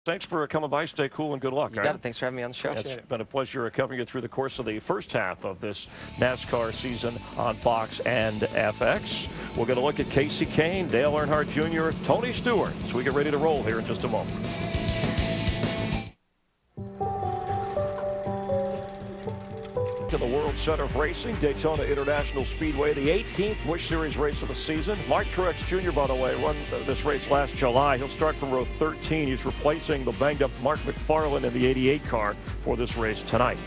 Thanks for coming by. Stay cool and good luck. You got it. Thanks for having me on the show. It's been a pleasure covering you through the course of the first half of this NASCAR season on Fox and FX. We're going to look at Casey Kane, Dale Earnhardt Jr., Tony Stewart, as we get ready to roll here in just a moment. To the World Center of Racing, Daytona International Speedway, the 18th Busch Series race of the season. Mark Truex Jr., by the way, won this race last July. He'll start from row 13. He's replacing the banged-up Mark McFarland in the 88 car for this race tonight.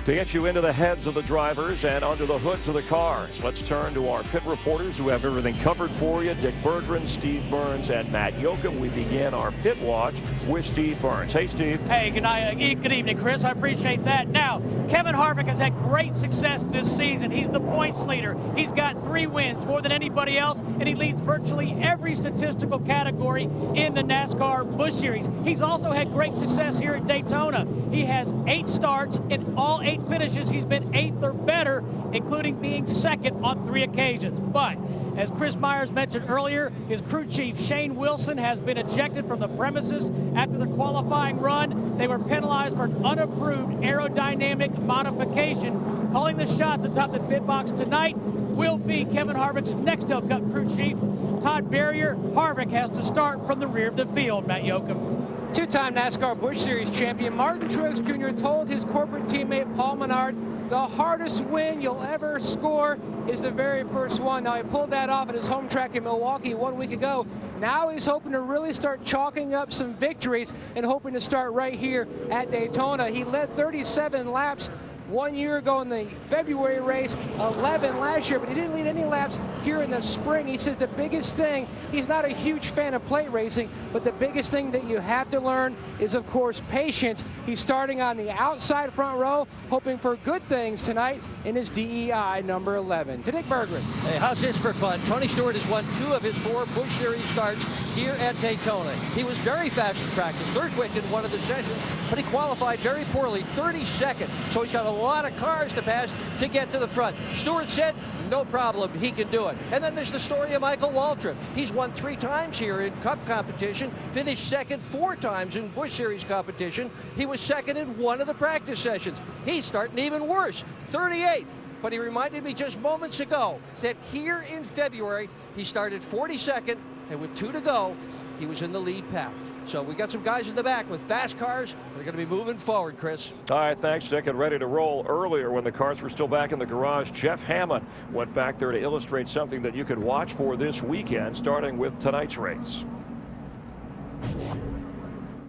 To get you into the heads of the drivers and under the hoods of the cars, let's turn to our pit reporters who have everything covered for you. Dick Berggren, Steve Burns, and Matt Yoakum. We begin our pit watch with Steve Burns. Hey, Steve. Hey, good evening, Chris. I appreciate that. Now, Kevin Harvick has had great success this season. He's the points leader. He's got 3 wins, more than anybody else, and he leads virtually every statistical category in the NASCAR Busch Series. He's also had great success here at Daytona. He has 8 starts in all 8 finishes. He's been 8th or better, including being 2nd on 3 occasions. But as Chris Myers mentioned earlier, his crew chief Shane Wilson has been ejected from the premises after the qualifying run. They were penalized for an unapproved aerodynamic modification. Calling the shots atop the pit box tonight will be Kevin Harvick's Nextel Cup crew chief, Todd Berrier. Harvick has to start from the rear of the field. Matt Yoakum. 2-time NASCAR Busch Series champion Martin Truex Jr. told his corporate teammate Paul Menard, the hardest win you'll ever score is the very first one. Now, he pulled that off at his home track in Milwaukee 1 week ago. Now he's hoping to really start chalking up some victories and hoping to start right here at Daytona. He led 37 laps 1 year ago in the February race, 11 last year, but he didn't lead any laps here in the spring. He says the biggest thing, he's not a huge fan of plate racing, but the biggest thing that you have to learn is, of course, patience. He's starting on the outside front row, hoping for good things tonight in his DEI number 11. To Dick Berggren. Hey, how's this for fun? Tony Stewart has won 2 of his 4 Busch Series starts here at Daytona. He was very fast in practice, 3rd quick in one of the sessions, but he qualified very poorly, 32nd. So he's got a lot of cars to pass to get to the front. Stewart said, no problem, he can do it. And then there's the story of Michael Waltrip. He's won 3 times here in Cup competition, finished 2nd 4 times in Busch Series competition. He was 2nd in one of the practice sessions. He's starting even worse, 38th. But he reminded me just moments ago that here in February, he started 42nd, and with 2 to go, he was in the lead pack. So we got some guys in the back with fast cars. They're going to be moving forward, Chris. All right, thanks, Dick. And ready to roll. Earlier, when the cars were still back in the garage, Jeff Hammond went back there to illustrate something that you could watch for this weekend, starting with tonight's race.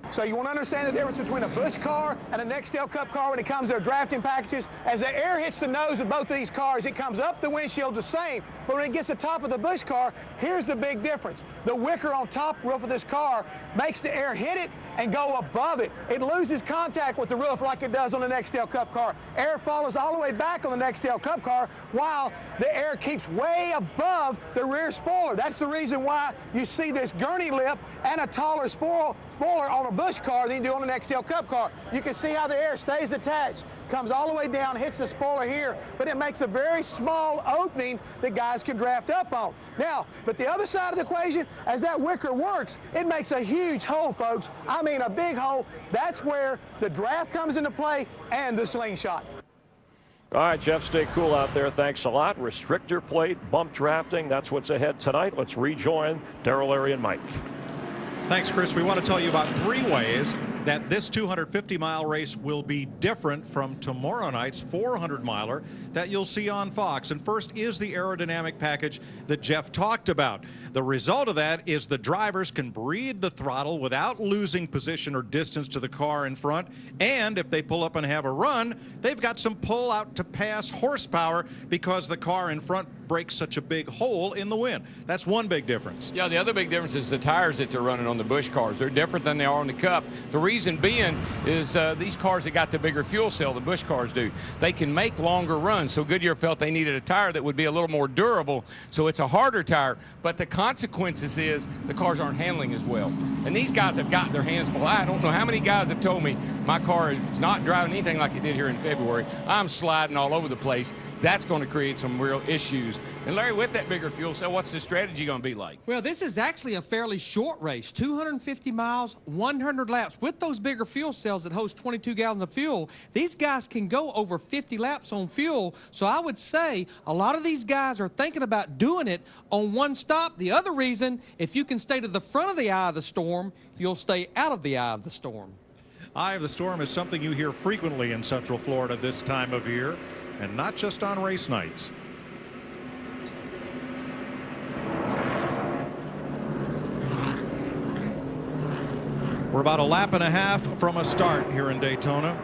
So you want to understand the difference between a Busch car and a Nextel Cup car when it comes to their drafting packages. As the air hits the nose of both of these cars, it comes up the windshield the same. But when it gets to the top of the Busch car, here's the big difference. The wicker on top roof of this car makes the air hit it and go above it. It loses contact with the roof like it does on the Nextel Cup car. Air follows all the way back on the Nextel Cup car while the air keeps way above the rear spoiler. That's the reason why you see this gurney lip and a taller spoiler on a Busch car than you do on the Nextel Cup car. You can see how the air stays attached, comes all the way down, hits the spoiler here, but it makes a very small opening that guys can draft up on. Now, but the other side of the equation, as that wicker works, it makes a huge hole, folks. I mean, a big hole. That's where the draft comes into play and the slingshot. All right, Jeff, stay cool out there. Thanks a lot. Restrictor plate, bump drafting, that's what's ahead tonight. Let's rejoin Darrell, Larry, and Mike. Thanks, Chris. We want to tell you about 3 ways that this 250-mile race will be different from tomorrow night's 400-miler that you'll see on Fox. And first is the aerodynamic package that Jeff talked about. The result of that is the drivers can breathe the throttle without losing position or distance to the car in front. And if they pull up and have a run, they've got some pull out to pass horsepower because the car in front breaks such a big hole in the wind. That's one big difference. Yeah, the other big difference is the tires that they're running on the Busch cars. They're different than they are on the Cup. The reason being is these cars that got the bigger fuel cell, the Busch cars do, they can make longer runs. So Goodyear felt they needed a tire that would be a little more durable, so it's a harder tire. But the consequences is the cars aren't handling as well. And these guys have gotten their hands full. I don't know how many guys have told me my car is not driving anything like it did here in February. I'm sliding all over the place. That's going to create some real issues cars. And Larry, with that bigger fuel cell, what's the strategy going to be like? Well, this is actually a fairly short race, 250 miles, 100 laps. With those bigger fuel cells that host 22 gallons of fuel, these guys can go over 50 laps on fuel. So I would say a lot of these guys are thinking about doing it on one stop. The other reason, if you can stay to the front of the eye of the storm, you'll stay out of the eye of the storm. Eye of the storm is something you hear frequently in Central Florida this time of year, and not just on race nights. We're about a lap and a half from a start here in Daytona.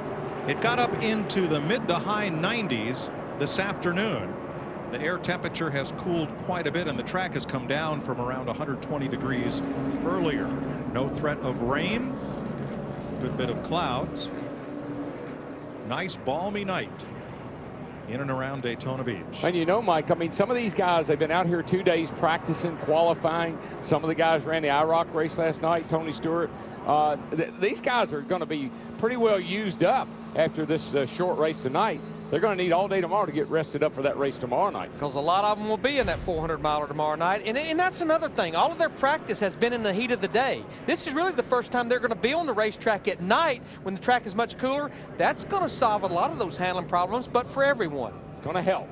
It got up into the mid to high 90s this afternoon. The air temperature has cooled quite a bit, and the track has come down from around 120 degrees earlier. No threat of rain. Good bit of clouds. Nice balmy night in and around Daytona Beach. And you know, Mike, I mean, some of these guys, they've been out here 2 days practicing, qualifying. Some of the guys ran the IROC race last night, Tony Stewart. These guys are going to be pretty well used up after this short race tonight. They're going to need all day tomorrow to get rested up for that race tomorrow night. Because a lot of them will be in that 400-miler tomorrow night. And that's another thing. All of their practice has been in the heat of the day. This is really the first time they're going to be on the racetrack at night when the track is much cooler. That's going to solve a lot of those handling problems, but for everyone. It's going to help.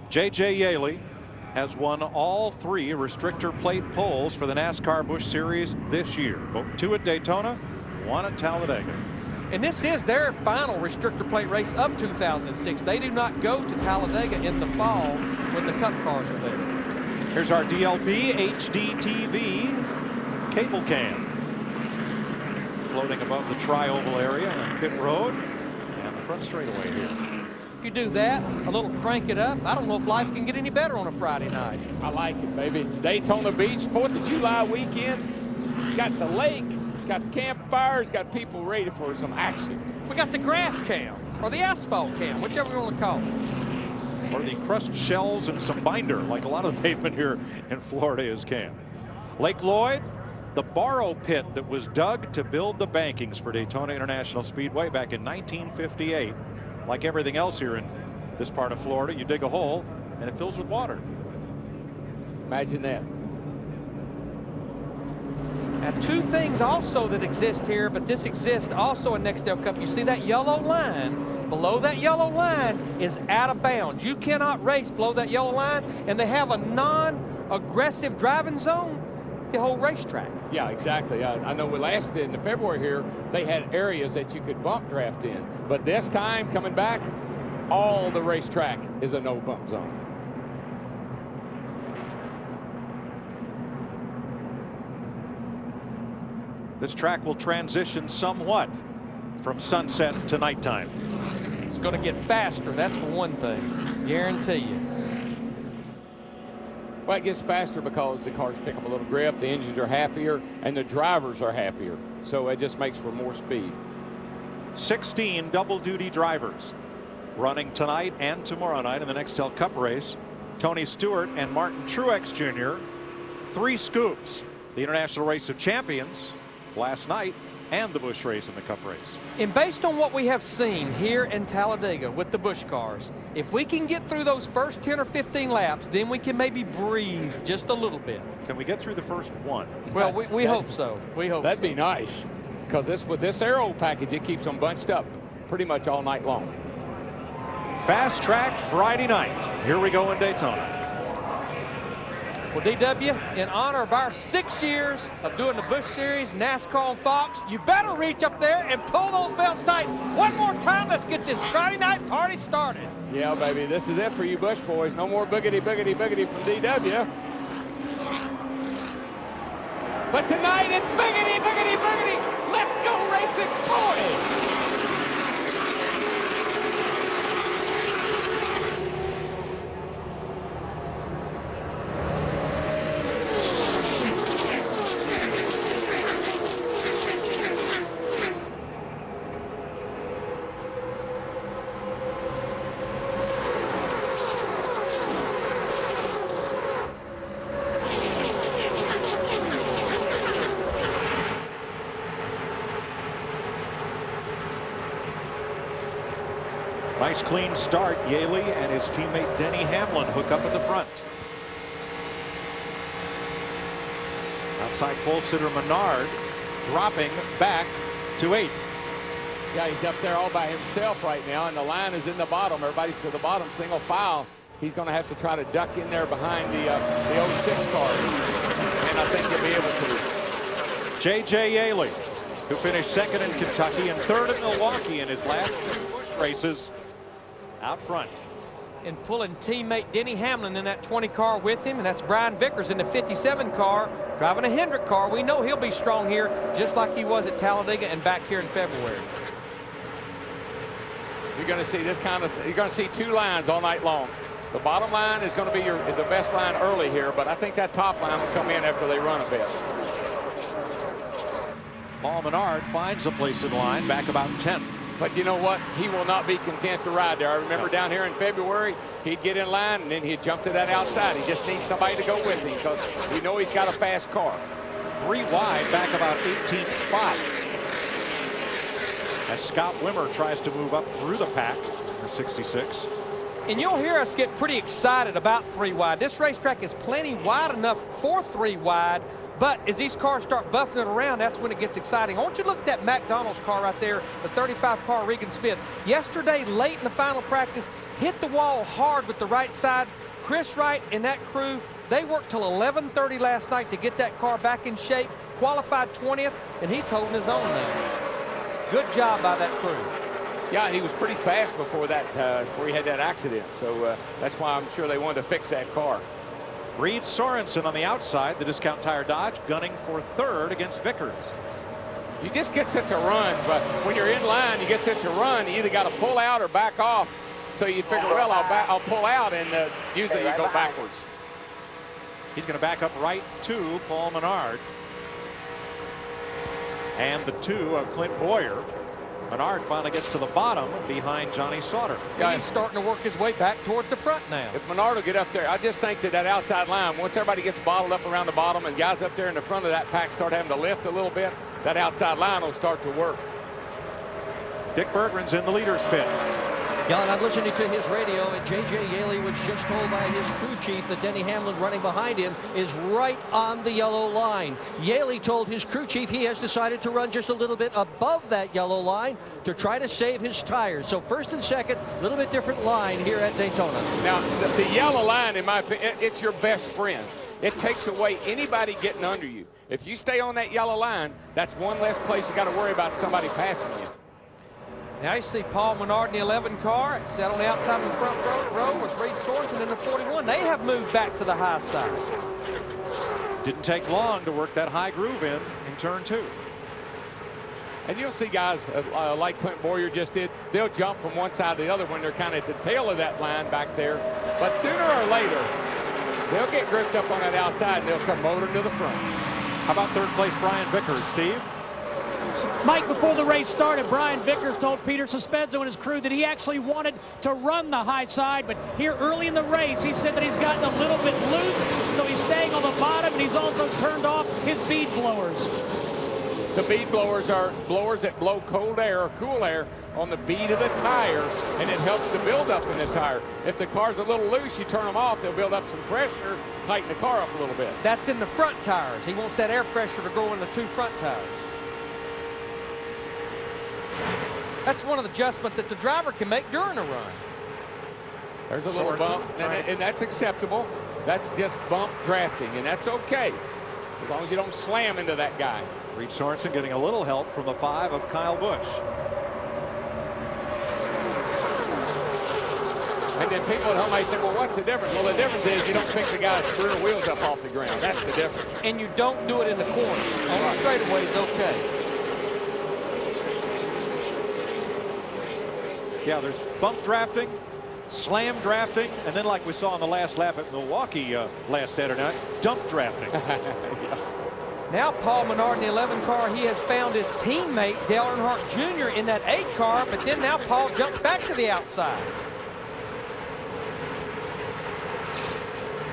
J.J. Yaley has won all 3 restrictor plate poles for the NASCAR Busch Series this year. 2 at Daytona, 1 at Talladega. And this is their final restrictor plate race of 2006. They do not go to Talladega in the fall when the Cup cars are there. Here's our DLP HDTV cable cam. Floating above the tri-oval area on pit road and the front straightaway here. You do that, a little crank it up. I don't know if life can get any better on a Friday night. I like it, baby. Daytona Beach, 4th of July weekend. Got the lake, got campfires, got people ready for some action. We got the grass cam, or the asphalt cam, whichever you want to call it. Or the crushed shells and some binder, like a lot of the pavement here in Florida is cam. Lake Lloyd, the borrow pit that was dug to build the bankings for Daytona International Speedway back in 1958. Like everything else here in this part of Florida, you dig a hole and it fills with water. Imagine that. Now, 2 things also that exist here, but this exists also in Nextel Cup. You see that yellow line? Below that yellow line is out of bounds. You cannot race below that yellow line, and they have a non-aggressive driving zone the whole racetrack. Yeah, exactly. I know last in February here, they had areas that you could bump draft in. But this time, coming back, all the racetrack is a no-bump zone. This track will transition somewhat from sunset to nighttime. It's going to get faster, that's for one thing. Guarantee you. Well, it gets faster because the cars pick up a little grip, the engines are happier, and the drivers are happier. So it just makes for more speed. 16 double-duty drivers running tonight and tomorrow night in the Nextel Cup race. Tony Stewart and Martin Truex Jr. 3 scoops. The International Race of Champions last night and the Busch race and the Cup race. And based on what we have seen here in Talladega with the Busch cars, if we can get through those first 10 or 15 laps, then we can maybe breathe just a little bit. Can we get through the first 1? Well, we hope so. We hope That'd be nice, because with this aero package, it keeps them bunched up pretty much all night long. Fast track Friday night. Here we go in Daytona. Well, DW, in honor of our 6 years of doing the Busch Series, NASCAR on Fox, you better reach up there and pull those belts tight. One more time, let's get this Friday night party started. Yeah, baby, this is it for you Busch boys. No more boogity, boogity, boogity from DW. But tonight, it's boogity, boogity, boogity. Let's go racing, boys. Nice clean start. Yaley and his teammate Denny Hamlin hook up at the front. Outside pole sitter Menard dropping back to 8th. Yeah, he's up there all by himself right now, and the line is in the bottom. Everybody's to the bottom, single file. He's going to have to try to duck in there behind the 06 car, and I think he'll be able to. J.J. Yaley, who finished second in Kentucky and third at Milwaukee in his last 2 Busch races, out front. And pulling teammate Denny Hamlin in that 20 car with him, and that's Brian Vickers in the 57 car driving a Hendrick car. We know he'll be strong here, just like he was at Talladega and back here in February. You're going to see this kind of, you're going to see 2 lines all night long. The bottom line is going to be the best line early here, but I think that top line will come in after they run a bit. Paul Menard finds a place in line, back about 10th. But you know what? He will not be content to ride there. I remember down here in February, he'd get in line and then he'd jump to that outside. He just needs somebody to go with him because we know he's got a fast car. 3 wide, back about 18th spot. As Scott Wimmer tries to move up through the pack, the 66. And you'll hear us get pretty excited about 3 wide. This racetrack is plenty wide enough for 3 wide, but as these cars start buffing it around, that's when it gets exciting. I want you to look at that McDonald's car right there, the 35 car Regan Smith. Yesterday, late in the final practice, hit the wall hard with the right side. Chris Wright and that crew, they worked till 11:30 last night to get that car back in shape, qualified 20th, and he's holding his own now. Good job by that crew. Yeah, he was pretty fast before that, before he had that accident. So that's why I'm sure they wanted to fix that car. Reed Sorensen on the outside, the Discount Tire Dodge, gunning for 3rd against Vickers. You just get such a run, but when you're in line, you get such a run, you either got to pull out or back off. So you figure, well, I'll pull out, and usually you go backwards. He's going to back up right to Paul Menard. And the 2 of Clint Boyer. Menard finally gets to the bottom behind Johnny Sauter. Yeah, he's starting to work his way back towards the front now. If Menard will get up there, I just think that outside line, once everybody gets bottled up around the bottom and guys up there in the front of that pack start having to lift a little bit, that outside line will start to work. Dick Berggren's in the leader's pit. Yeah, and I'm listening to his radio, and J.J. Yaley was just told by his crew chief that Denny Hamlin running behind him is right on the yellow line. Yaley told his crew chief he has decided to run just a little bit above that yellow line to try to save his tires. So first and second, a little bit different line here at Daytona. Now, the yellow line, in my opinion, it's your best friend. It takes away anybody getting under you. If you stay on that yellow line, that's one less place you got to worry about somebody passing you. Now you see Paul Menard in the 11 car. It's set on the outside of the front row with Reed Sorensen in the 41. They have moved back to the high side. Didn't take long to work that high groove in turn 2. And you'll see guys like Clint Boyer just did. They'll jump from one side to the other when they're kind of at the tail of that line back there. But sooner or later, they'll get gripped up on that outside and they'll come motoring to the front. How about 3rd place Brian Vickers, Steve? Mike, before the race started, Brian Vickers told Peter Suspenzo and his crew that he actually wanted to run the high side, but here early in the race, he said that he's gotten a little bit loose, so he's staying on the bottom, and he's also turned off his bead blowers. The bead blowers are blowers that blow cold air or cool air on the bead of the tire, and it helps the buildup in the tire. If the car's a little loose, you turn them off, they'll build up some pressure, tighten the car up a little bit. That's in the front tires. He wants that air pressure to go in the 2 front tires. That's one of the adjustments that the driver can make during a run. There's a little bump, and that's acceptable. That's just bump drafting, and that's okay, as long as you don't slam into that guy. Reed Sorensen getting a little help from the 5 of Kyle Busch. And then people at home might say, well, what's the difference? Well, the difference is you don't pick the guy's rear wheels up off the ground. That's the difference. And you don't do it in the corner. On the straightaways, okay. Yeah, there's bump drafting, slam drafting, and then like we saw on the last lap at Milwaukee last Saturday night, dump drafting. Yeah. Now Paul Menard in the 11 car, he has found his teammate Dale Earnhardt Jr. in that 8 car, but then now Paul jumps back to the outside.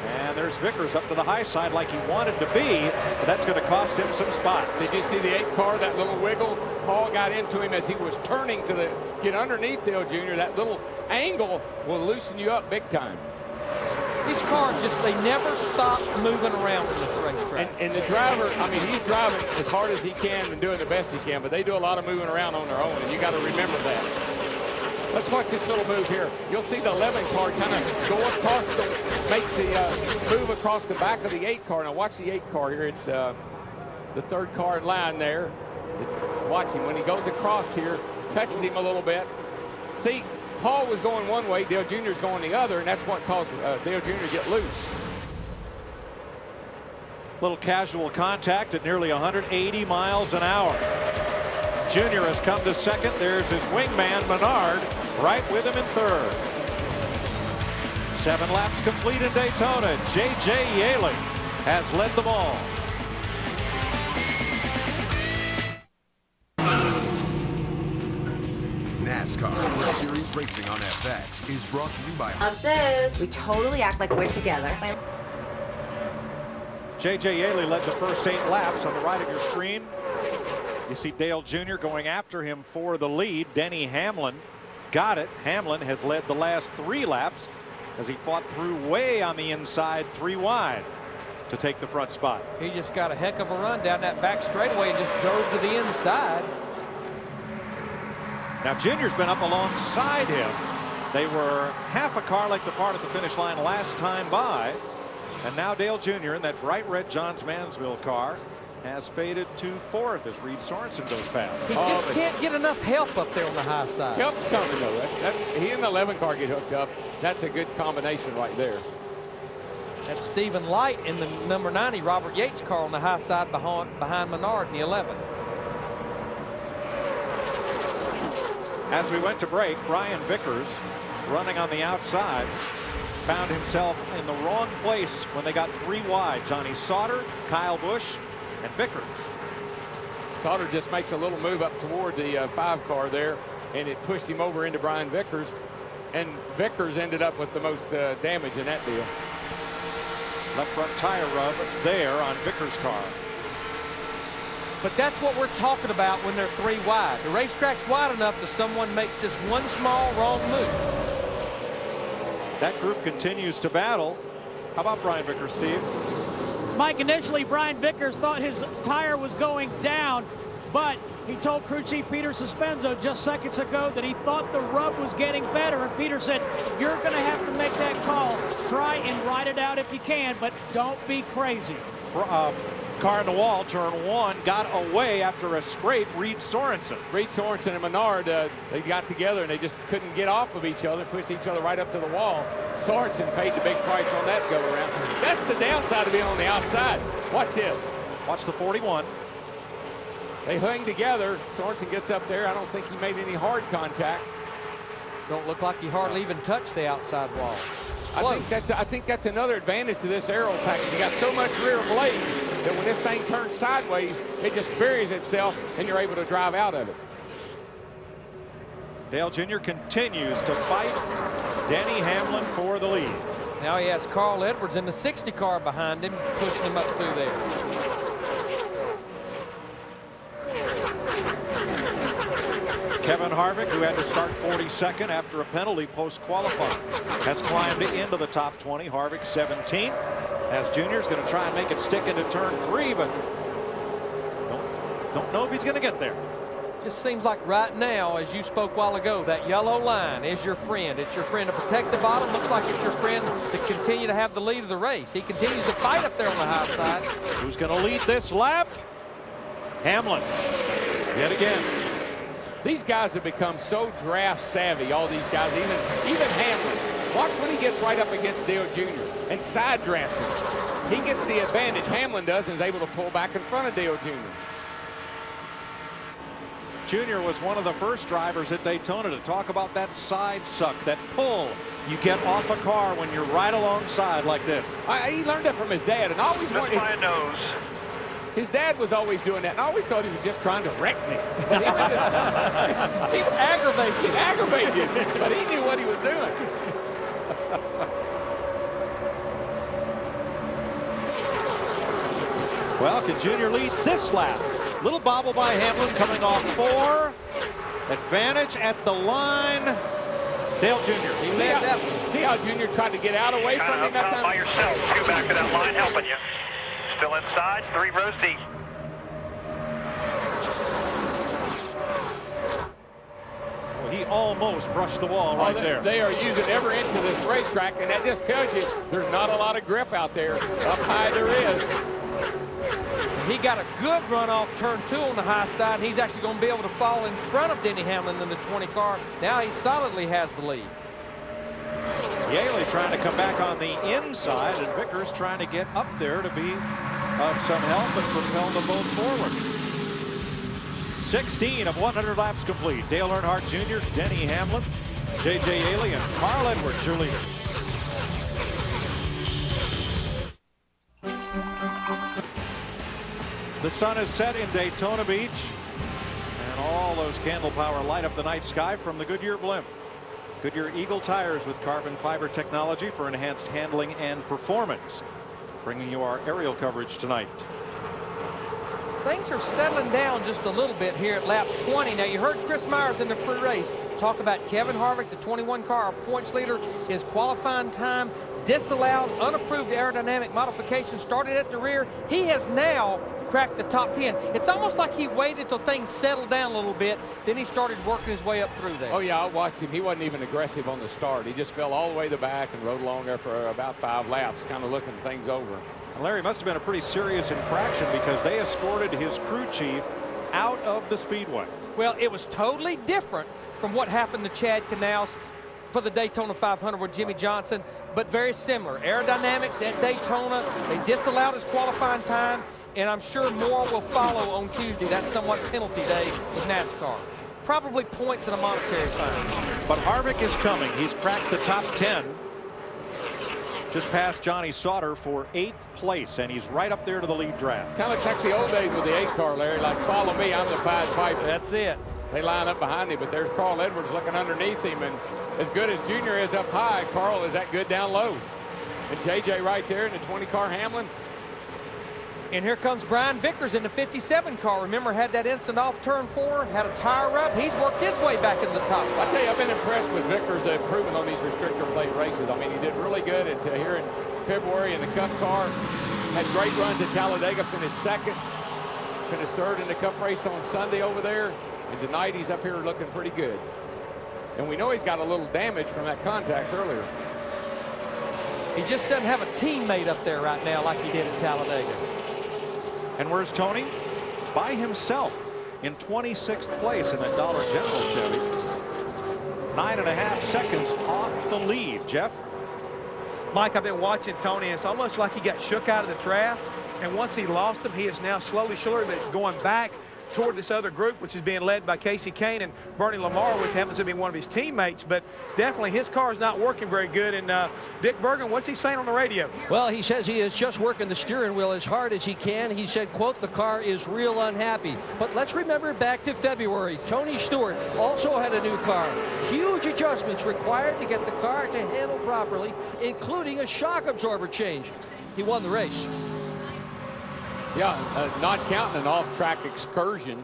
And there's Vickers up to the high side like he wanted to be, but that's going to cost him some spots. Did you see the 8 car, that little wiggle? Paul got into him as he was turning to get underneath Dale Jr. That little angle will loosen you up big time. These cars they never stop moving around in this racetrack. And the driver, I mean, he's driving as hard as he can and doing the best he can, but they do a lot of moving around on their own, and you got to remember that. Let's watch this little move here. You'll see the 11 car kind of go across make the move across the back of the 8 car. Now watch the 8 car here. It's the 3rd car in line there. Watch him when he goes across here, touches him a little bit. See, Paul was going one way, Dale Jr. is going the other, and that's what caused Dale Jr. to get loose. Little casual contact at nearly 180 miles an hour. Junior has come to second. There's his wingman, Menard, right with him in 3rd. 7 laps complete in Daytona. J.J. Yaley has led them all. NASCAR World Series Racing on FX is brought to you by Of this, we totally act like we're together. J.J. Yaley led the first 8 laps. On the right of your screen, you see Dale Jr. going after him for the lead. Denny Hamlin got it. Hamlin has led the last 3 laps as he fought through way on the inside 3 wide to take the front spot. He just got a heck of a run down that back straightaway and just drove to the inside. Now Junior's been up alongside him. They were half a car length apart at the finish line last time by. And now Dale Jr. in that bright red Johns Mansville car has faded to 4th as Reed Sorensen goes past. He just can't get enough help up there on the high side. Help's coming though. He and the 11 car get hooked up. That's a good combination right there. That's Stephen Light in the number 90 Robert Yates car on the high side behind Menard in the 11. As we went to break, Brian Vickers, running on the outside, found himself in the wrong place when they got 3 wide. Johnny Sauter, Kyle Busch, and Vickers. Sauter just makes a little move up toward the 5 car there, and it pushed him over into Brian Vickers. And Vickers ended up with the most damage in that deal. Left front tire rub there on Vickers' car. But that's what we're talking about when they're 3 wide. The racetrack's wide enough that someone makes just one small wrong move. That group continues to battle. How about Brian Vickers, Steve? Mike, initially Brian Vickers thought his tire was going down, but he told crew chief Peter Suspenzo just seconds ago that he thought the rub was getting better, and Peter said, you're going to have to make that call. Try and ride it out if you can, but don't be crazy. Car in the wall, turn 1, got away after a scrape. Reed Sorensen and Menard, they got together and they just couldn't get off of each other, pushed each other right up to the wall. Sorensen paid the big price on that go around. That's the downside of being on the outside. Watch this. Watch the 41. They hung together. Sorensen gets up there. I don't think he made any hard contact. Don't look like he hardly even touched the outside wall. I think that's another advantage to this aero package. You got so much rear blade that when this thing turns sideways, it just buries itself and you're able to drive out of it. Dale Jr. continues to fight Denny Hamlin for the lead. Now he has Carl Edwards in the 60 car behind him, pushing him up through there. Kevin Harvick, who had to start 42nd after a penalty post-qualifying, has climbed into the top 20. Harvick 17. As Junior's going to try and make it stick into turn 3, but don't know if he's going to get there. Just seems like right now, as you spoke a while ago, that yellow line is your friend. It's your friend to protect the bottom. Looks like it's your friend to continue to have the lead of the race. He continues to fight up there on the high side. Who's going to lead this lap? Hamlin. Yet again. These guys have become so draft savvy, all these guys, even Hamlin. Watch when he gets right up against Dale Jr. and side drafts him. He gets the advantage. Hamlin does and is able to pull back in front of Dale Jr. Junior was one of the first drivers at Daytona to talk about that side suck, that pull you get off a car when you're right alongside like this. He learned that from his dad, and always wanted his dad was always doing that, and I always thought he was just trying to wreck me. He aggravated you, but he knew what he was doing. Well, can Junior lead this lap? Little bobble by Hamlin coming off 4. Advantage at the line. Dale Jr. He led that one. See how Junior tried to get out away from him that time? By yourself. Two back to that line helping you. Still inside, 3 rows deep. Well, he almost brushed the wall right there. They are using every inch of this racetrack, and that just tells you there's not a lot of grip out there. Up high there is. He got a good run off turn 2 on the high side, and he's actually going to be able to fall in front of Denny Hamlin in the 20 car. Now he solidly has the lead. Yaley trying to come back on the inside, and Vickers trying to get up there to be of some help and propel them both forward. 16 of 100 laps complete. Dale Earnhardt Jr., Denny Hamlin, J.J. Yaley, and Carl Edwards, your leaders. The sun is set in Daytona Beach, and all those candle power light up the night sky from the Goodyear blimp. Goodyear Eagle tires with carbon fiber technology for enhanced handling and performance. Bringing you our aerial coverage tonight. Things are settling down just a little bit here at lap 20. Now, you heard Chris Myers in the pre-race talk about Kevin Harvick, the 21 car, our points leader. His qualifying time disallowed, unapproved aerodynamic modification started at the rear. He has now cracked the top 10. It's almost like he waited till things settled down a little bit, then he started working his way up through there. Oh yeah, I watched him. He wasn't even aggressive on the start. He just fell all the way to the back and rode along there for about 5 laps, kind of looking things over. Larry, must have been a pretty serious infraction because they escorted his crew chief out of the speedway. Well, it was totally different from what happened to Chad Knaus for the Daytona 500 with Jimmy Johnson, but very similar. Aerodynamics at Daytona, they disallowed his qualifying time, and I'm sure more will follow on Tuesday. That's somewhat penalty day with NASCAR. Probably points and a monetary fine. But Harvick is coming. He's cracked the top 10. Just past Johnny Sauter for 8th place, and he's right up there to the lead draft. Kind of looks like the old days with the 8 car, Larry. Like, follow me, I'm the Pied Piper. That's it. They line up behind him, but there's Carl Edwards looking underneath him, and as good as Junior is up high, Carl is that good down low. And JJ right there in the 20 car Hamlin. And here comes Brian Vickers in the 57 car. Remember, had that incident off turn 4, had a tire rub. He's worked his way back in the top. I tell you, I've been impressed with Vickers' improvement on these restrictor plate races. I mean, he did really good at here in February in the Cup car. Had great runs at Talladega, finished 2nd, finished 3rd in the Cup race on Sunday over there. And tonight he's up here looking pretty good. And we know he's got a little damage from that contact earlier. He just doesn't have a teammate up there right now like he did at Talladega. And where's Tony? By himself in 26th place in that Dollar General Chevy. 9.5 seconds off the lead. Jeff? Mike, I've been watching Tony. It's almost like he got shook out of the draft. And once he lost him, he is now slowly, surely going back toward this other group, which is being led by Casey Kane and Bernie Lamar, which happens to be one of his teammates. But definitely his car is not working very good. And Dick Bergen, what's he saying on the radio? Well, he says he is just working the steering wheel as hard as he can. He said, quote, the car is real unhappy. But let's remember back to February. Tony Stewart also had a new car. Huge adjustments required to get the car to handle properly, including a shock absorber change. He won the race. Yeah, not counting an off-track excursion.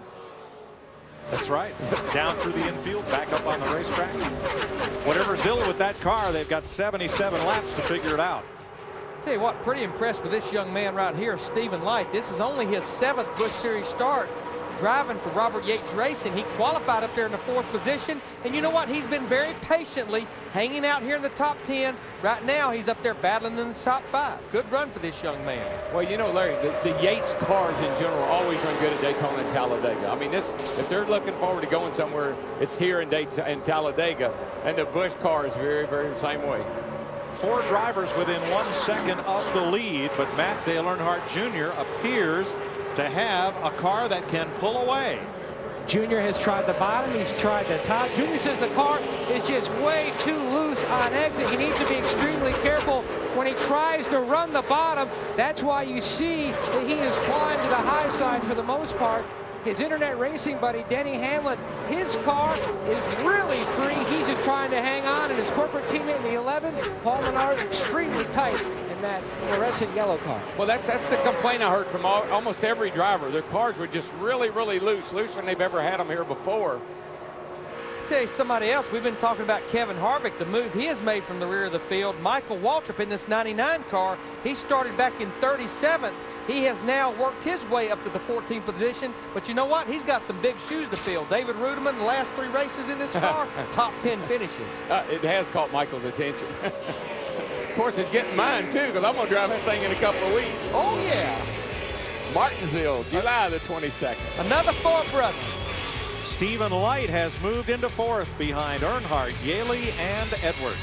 That's right. Down through the infield, back up on the racetrack. Whatever's ill with that car, they've got 77 laps to figure it out. Tell you what, pretty impressed with this young man right here, Stephen Light. This is only his 7th Busch Series start driving for Robert Yates Racing. He qualified up there in the 4th position. And you know what? He's been very patiently hanging out here in the top 10. Right now, he's up there battling in the top 5. Good run for this young man. Well, you know, Larry, the Yates cars in general always run good at Daytona and Talladega. I mean, if they're looking forward to going somewhere, it's here in Talladega. And the Busch car is very, very the same way. 4 drivers within 1 second of the lead, but Matt Dale Earnhardt Jr. appears to have a car that can pull away. Junior has tried the bottom, he's tried the top. Junior says the car is just way too loose on exit. He needs to be extremely careful when he tries to run the bottom. That's why you see that he has climbed to the high side for the most part. His internet racing buddy, Denny Hamlin, his car is really free. He's just trying to hang on, and his corporate teammate in the 11, Paul Menard, extremely tight. And that fluorescent yellow car. Well, that's the complaint I heard from almost every driver. Their cars were just really, really loose, looser than they've ever had them here before. I'll tell you somebody else. We've been talking about Kevin Harvick, the move he has made from the rear of the field. Michael Waltrip in this 99 car, he started back in 37th. He has now worked his way up to the 14th position, but you know what? He's got some big shoes to fill. David Ruderman, the last 3 races in this car, top 10 finishes. It has caught Michael's attention. Of course, it's getting mine, too, because I'm going to drive that thing in a couple of weeks. Oh, yeah. Martinsville, July the 22nd. Another Ford brother. Stephen Light has moved into 4th behind Earnhardt, Yaley, and Edwards.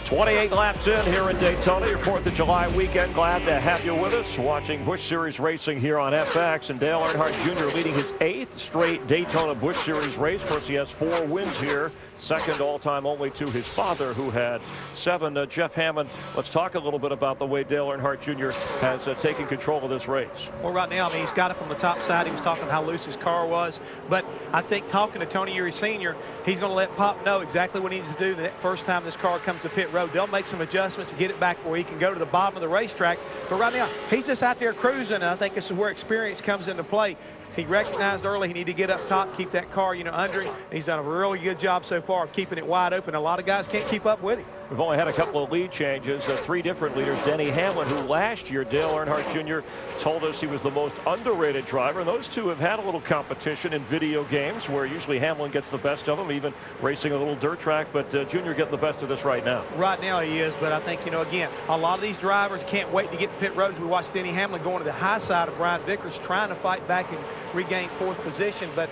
28 laps in here in Daytona, your 4th of July weekend. Glad to have you with us watching Busch Series racing here on FX. And Dale Earnhardt Jr. leading his 8th straight Daytona Busch Series race. Of course, he has 4 wins here. Second all-time only to his father, who had 7. Jeff Hammond, let's talk a little bit about the way Dale Earnhardt Jr. has taken control of this race. Well, right now, I mean, he's got it from the top side. He was talking how loose his car was. But I think talking to Tony Eury Sr., he's going to let Pop know exactly what he needs to do the first time this car comes to pit road. They'll make some adjustments to get it back where he can go to the bottom of the racetrack. But right now, he's just out there cruising, and I think this is where experience comes into play. He recognized early he needed to get up top, keep that car, under him. He's done a really good job so far of keeping it wide open. A lot of guys can't keep up with him. We've only had a couple of lead changes, 3 different leaders. Denny Hamlin, who last year, Dale Earnhardt Jr. told us he was the most underrated driver. And those two have had a little competition in video games where usually Hamlin gets the best of them, even racing a little dirt track. But Jr. getting the best of this right now. Right now he is, but I think, again, a lot of these drivers can't wait to get to pit roads. We watched Denny Hamlin going to the high side of Brian Vickers, trying to fight back and regain 4th position. But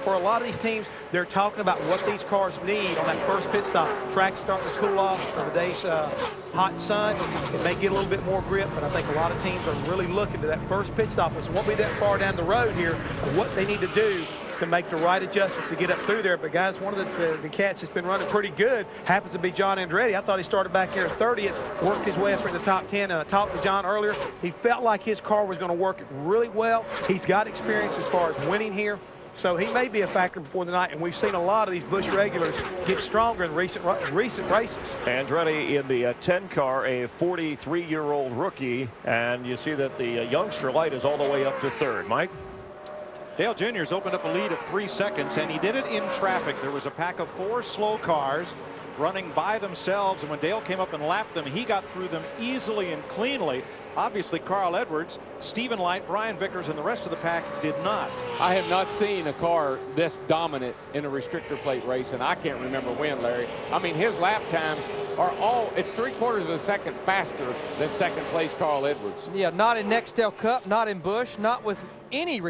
for a lot of these teams, they're talking about what these cars need on that first pit stop. Track's starting to cool off from the day's hot sun. It may get a little bit more grip, but I think a lot of teams are really looking to that first pit stop, which won't be that far down the road here, of what they need to do to make the right adjustments to get up through there. But guys, one of the cats that's been running pretty good happens to be John Andretti. I thought he started back here at 30th, worked his way up in the top 10. Talked to John earlier. He felt like his car was going to work really well. He's got experience as far as winning here. So he may be a factor before the night, and we've seen a lot of these Busch regulars get stronger in recent races. Andretti in the 10 car, a 43-year-old rookie, and you see that the youngster Light is all the way up to 3rd. Mike? Dale Jr.'s opened up a lead of 3 seconds, and he did it in traffic. There was a pack of 4 slow cars running by themselves, and when Dale came up and lapped them, he got through them easily and cleanly. Obviously, Carl Edwards, Stephen Light, Brian Vickers, and the rest of the pack did not. I have not seen a car this dominant in a restrictor plate race, and I can't remember when, Larry. I mean, his lap times are it's 3/4 of a second faster than second place Carl Edwards. Yeah, not in Nextel Cup, not in Busch, not with any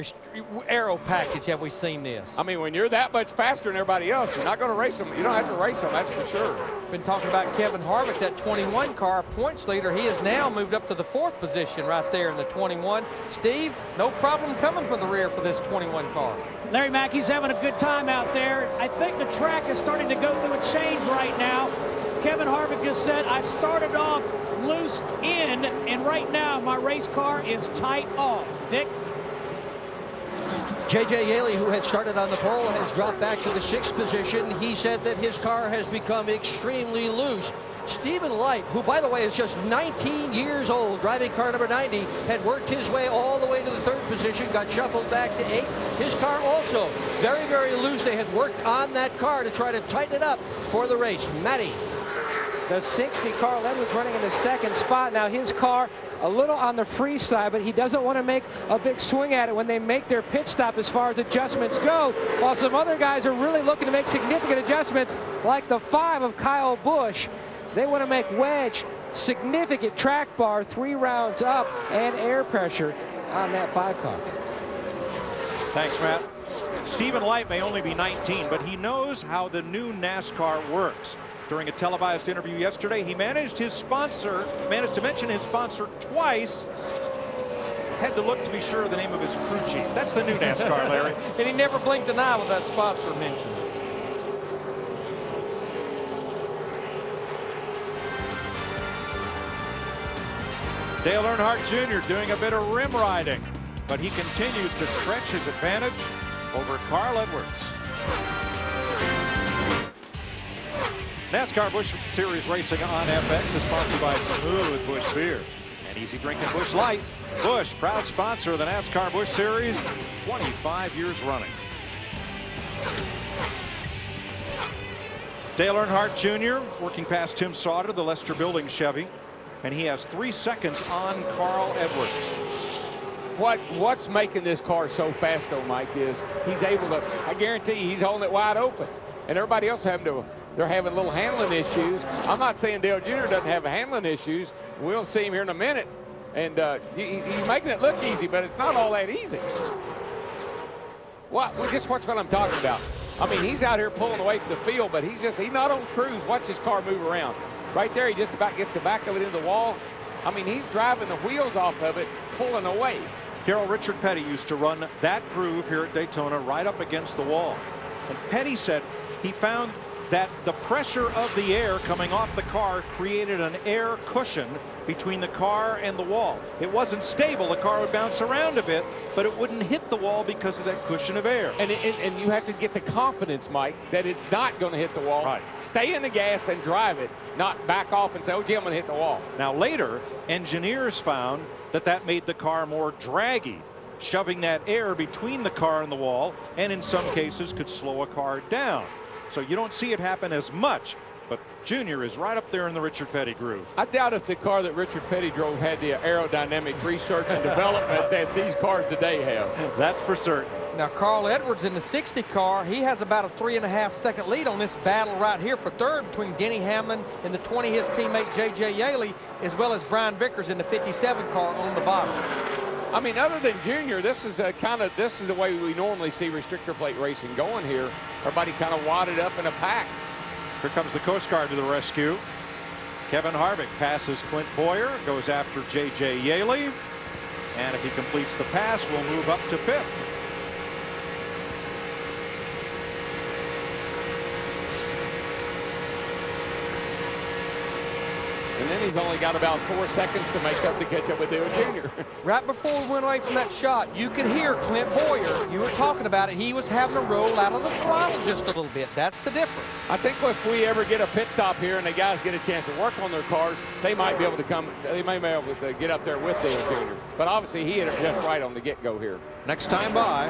aero package have we seen this. I mean, when you're that much faster than everybody else, you're not going to race them. You don't have to race them, that's for sure. Been talking about Kevin Harvick, that 21 car points leader. He has now moved up to the 4th position right there in the 21. Steve, no problem coming from the rear for this 21 car. Larry Mackey's having a good time out there. I think the track is starting to go through a change right now. Kevin Harvick just said, I started off loose in, and right now my race car is tight off. Dick? J.J. Yaley, who had started on the pole, has dropped back to the 6th position. He said that his car has become extremely loose. Stephen Light, who, by the way, is just 19 years old, driving car number 90, had worked his way all the way to the 3rd position, got shuffled back to 8th. His car also very, very loose. They had worked on that car to try to tighten it up for the race. Matty. The 60, Carl Edwards running in the 2nd spot. Now his car a little on the free side, but he doesn't want to make a big swing at it when they make their pit stop as far as adjustments go, while some other guys are really looking to make significant adjustments, like the 5 of Kyle Busch. They want to make wedge, significant track bar, 3 rounds up, and air pressure on that 5 car. Thanks, Matt. Stephen Light may only be 19, but he knows how the new NASCAR works. During a televised interview yesterday, he managed to mention his sponsor twice. Had to look to be sure of the name of his crew chief. That's the new NASCAR, Larry. And he never blinked an eye with that sponsor mentioned. Dale Earnhardt Jr. doing a bit of rim riding, but he continues to stretch his advantage over Carl Edwards. NASCAR Busch Series Racing on FX is sponsored by Smooth Busch Beer and easy drinking Busch Light. Busch, proud sponsor of the NASCAR Busch Series, 25 years running. Dale Earnhardt Jr. working past Tim Sauter, the Lester Building Chevy, and he has 3 seconds on Carl Edwards. What's making this car so fast, though, Mike, is he's able to, I guarantee you, he's holding it wide open. And everybody else they're having little handling issues. I'm not saying Dale Jr. doesn't have handling issues. We'll see him here in a minute. And he's making it look easy, but it's not all that easy. Just watch what I'm talking about. I mean, he's out here pulling away from the field, but he's not on cruise. Watch his car move around. Right there, he just about gets the back of it into the wall. I mean, he's driving the wheels off of it, pulling away. Hero Richard Petty used to run that groove here at Daytona right up against the wall. And Petty said he found that the pressure of the air coming off the car created an air cushion between the car and the wall. It wasn't stable. The car would bounce around a bit, but it wouldn't hit the wall because of that cushion of air. And you have to get the confidence, Mike, that it's not going to hit the wall. Right. Stay in the gas and drive it, not back off and say, oh, gee, I'm going to hit the wall. Now, later, engineers found that made the car more draggy, shoving that air between the car and the wall, and in some cases could slow a car down. So you don't see it happen as much, but Junior is right up there in the Richard Petty groove. I doubt if the car that Richard Petty drove had the aerodynamic research and development that these cars today have. That's for certain. Now, Carl Edwards in the 60 car, he has about a 3.5-second lead on this battle right here for third between Denny Hamlin and the 20, his teammate J.J. Yaley, as well as Brian Vickers in the 57 car on the bottom. I mean, other than Junior, this is the way we normally see restrictor plate racing going here. Everybody kind of wadded up in a pack. Here comes the Coast Guard to the rescue. Kevin Harvick passes Clint Boyer, goes after J.J. Yaley, and if he completes the pass, we'll move up to 5th. And then he's only got about 4 seconds to make up to catch up with Dale Jr. Right before we went away from that shot, you could hear Clint Boyer. You were talking about it. He was having to roll out of the throttle just a little bit. That's the difference. I think if we ever get a pit stop here and the guys get a chance to work on their cars, they might be able to get up there with Dale Jr. But obviously he hit it just right on the get-go here. Next time by,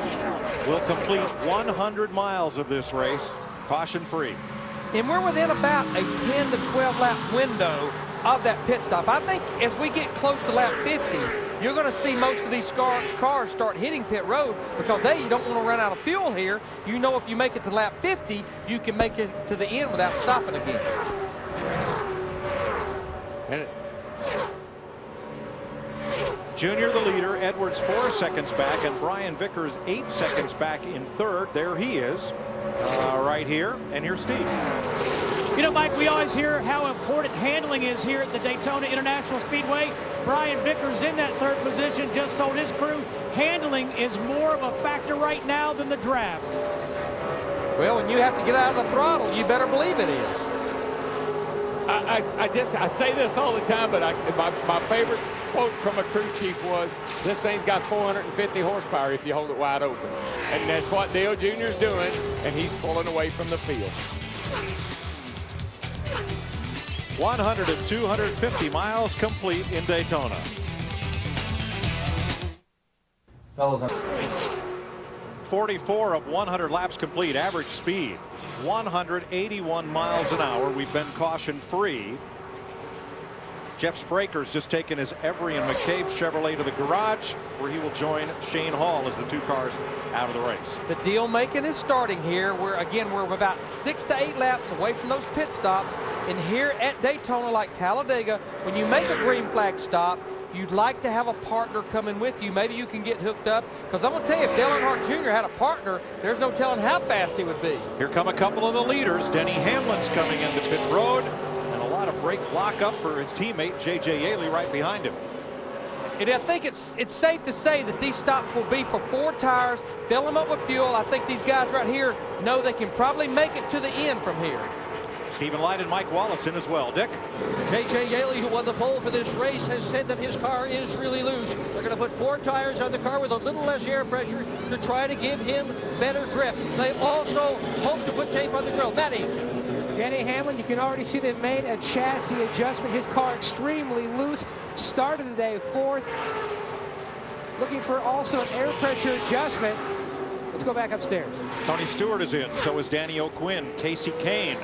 we'll complete 100 miles of this race, caution-free. And we're within about a 10 to 12 lap window of that pit stop. I think as we get close to lap 50, you're going to see most of these cars start hitting pit road because, A, you don't want to run out of fuel here. You know if you make it to lap 50, you can make it to the end without stopping again. Junior the leader, Edwards 4 seconds back, and Brian Vickers 8 seconds back in third. There he is, right here. And here's Steve. You know, Mike, we always hear how important handling is here at the Daytona International Speedway. Brian Vickers in that third position just told his crew handling is more of a factor right now than the draft. Well, when you have to get out of the throttle, you better believe it is. I say this all the time, but my favorite quote from a crew chief was, this thing's got 450 horsepower if you hold it wide open. And that's what Dale Jr. is doing, and he's pulling away from the field. 100 and 250 miles complete in Daytona. Fellas, 44 of 100 laps complete. Average speed 181 miles an hour. We've been caution free. Jeff Spraker's just taken his Every and McCabe Chevrolet to the garage, where he will join Shane Hall as the two cars out of the race. The deal making is starting here. We're about 6 to 8 laps away from those pit stops. And here at Daytona, like Talladega, when you make a green flag stop, you'd like to have a partner coming with you. Maybe you can get hooked up. Because I'm going to tell you, if Dale Earnhardt Jr. had a partner, there's no telling how fast he would be. Here come a couple of the leaders. Denny Hamlin's coming into pit road. And a lot of brake lockup for his teammate, J.J. Yaley, right behind him. And I think it's safe to say that these stops will be for 4 tires, fill them up with fuel. I think these guys right here know they can probably make it to the end from here. Stephen Light and Mike Wallace in as well. Dick? J.J. Yaley, who won the pole for this race, has said that his car is really loose. They're going to put 4 tires on the car with a little less air pressure to try to give him better grip. They also hope to put tape on the grill. Matty. Denny Hamlin, you can already see they've made a chassis adjustment. His car extremely loose. Started the day 4th. Looking for also an air pressure adjustment. Let's go back upstairs. Tony Stewart is in. So is Danny O'Quinn. Casey Kane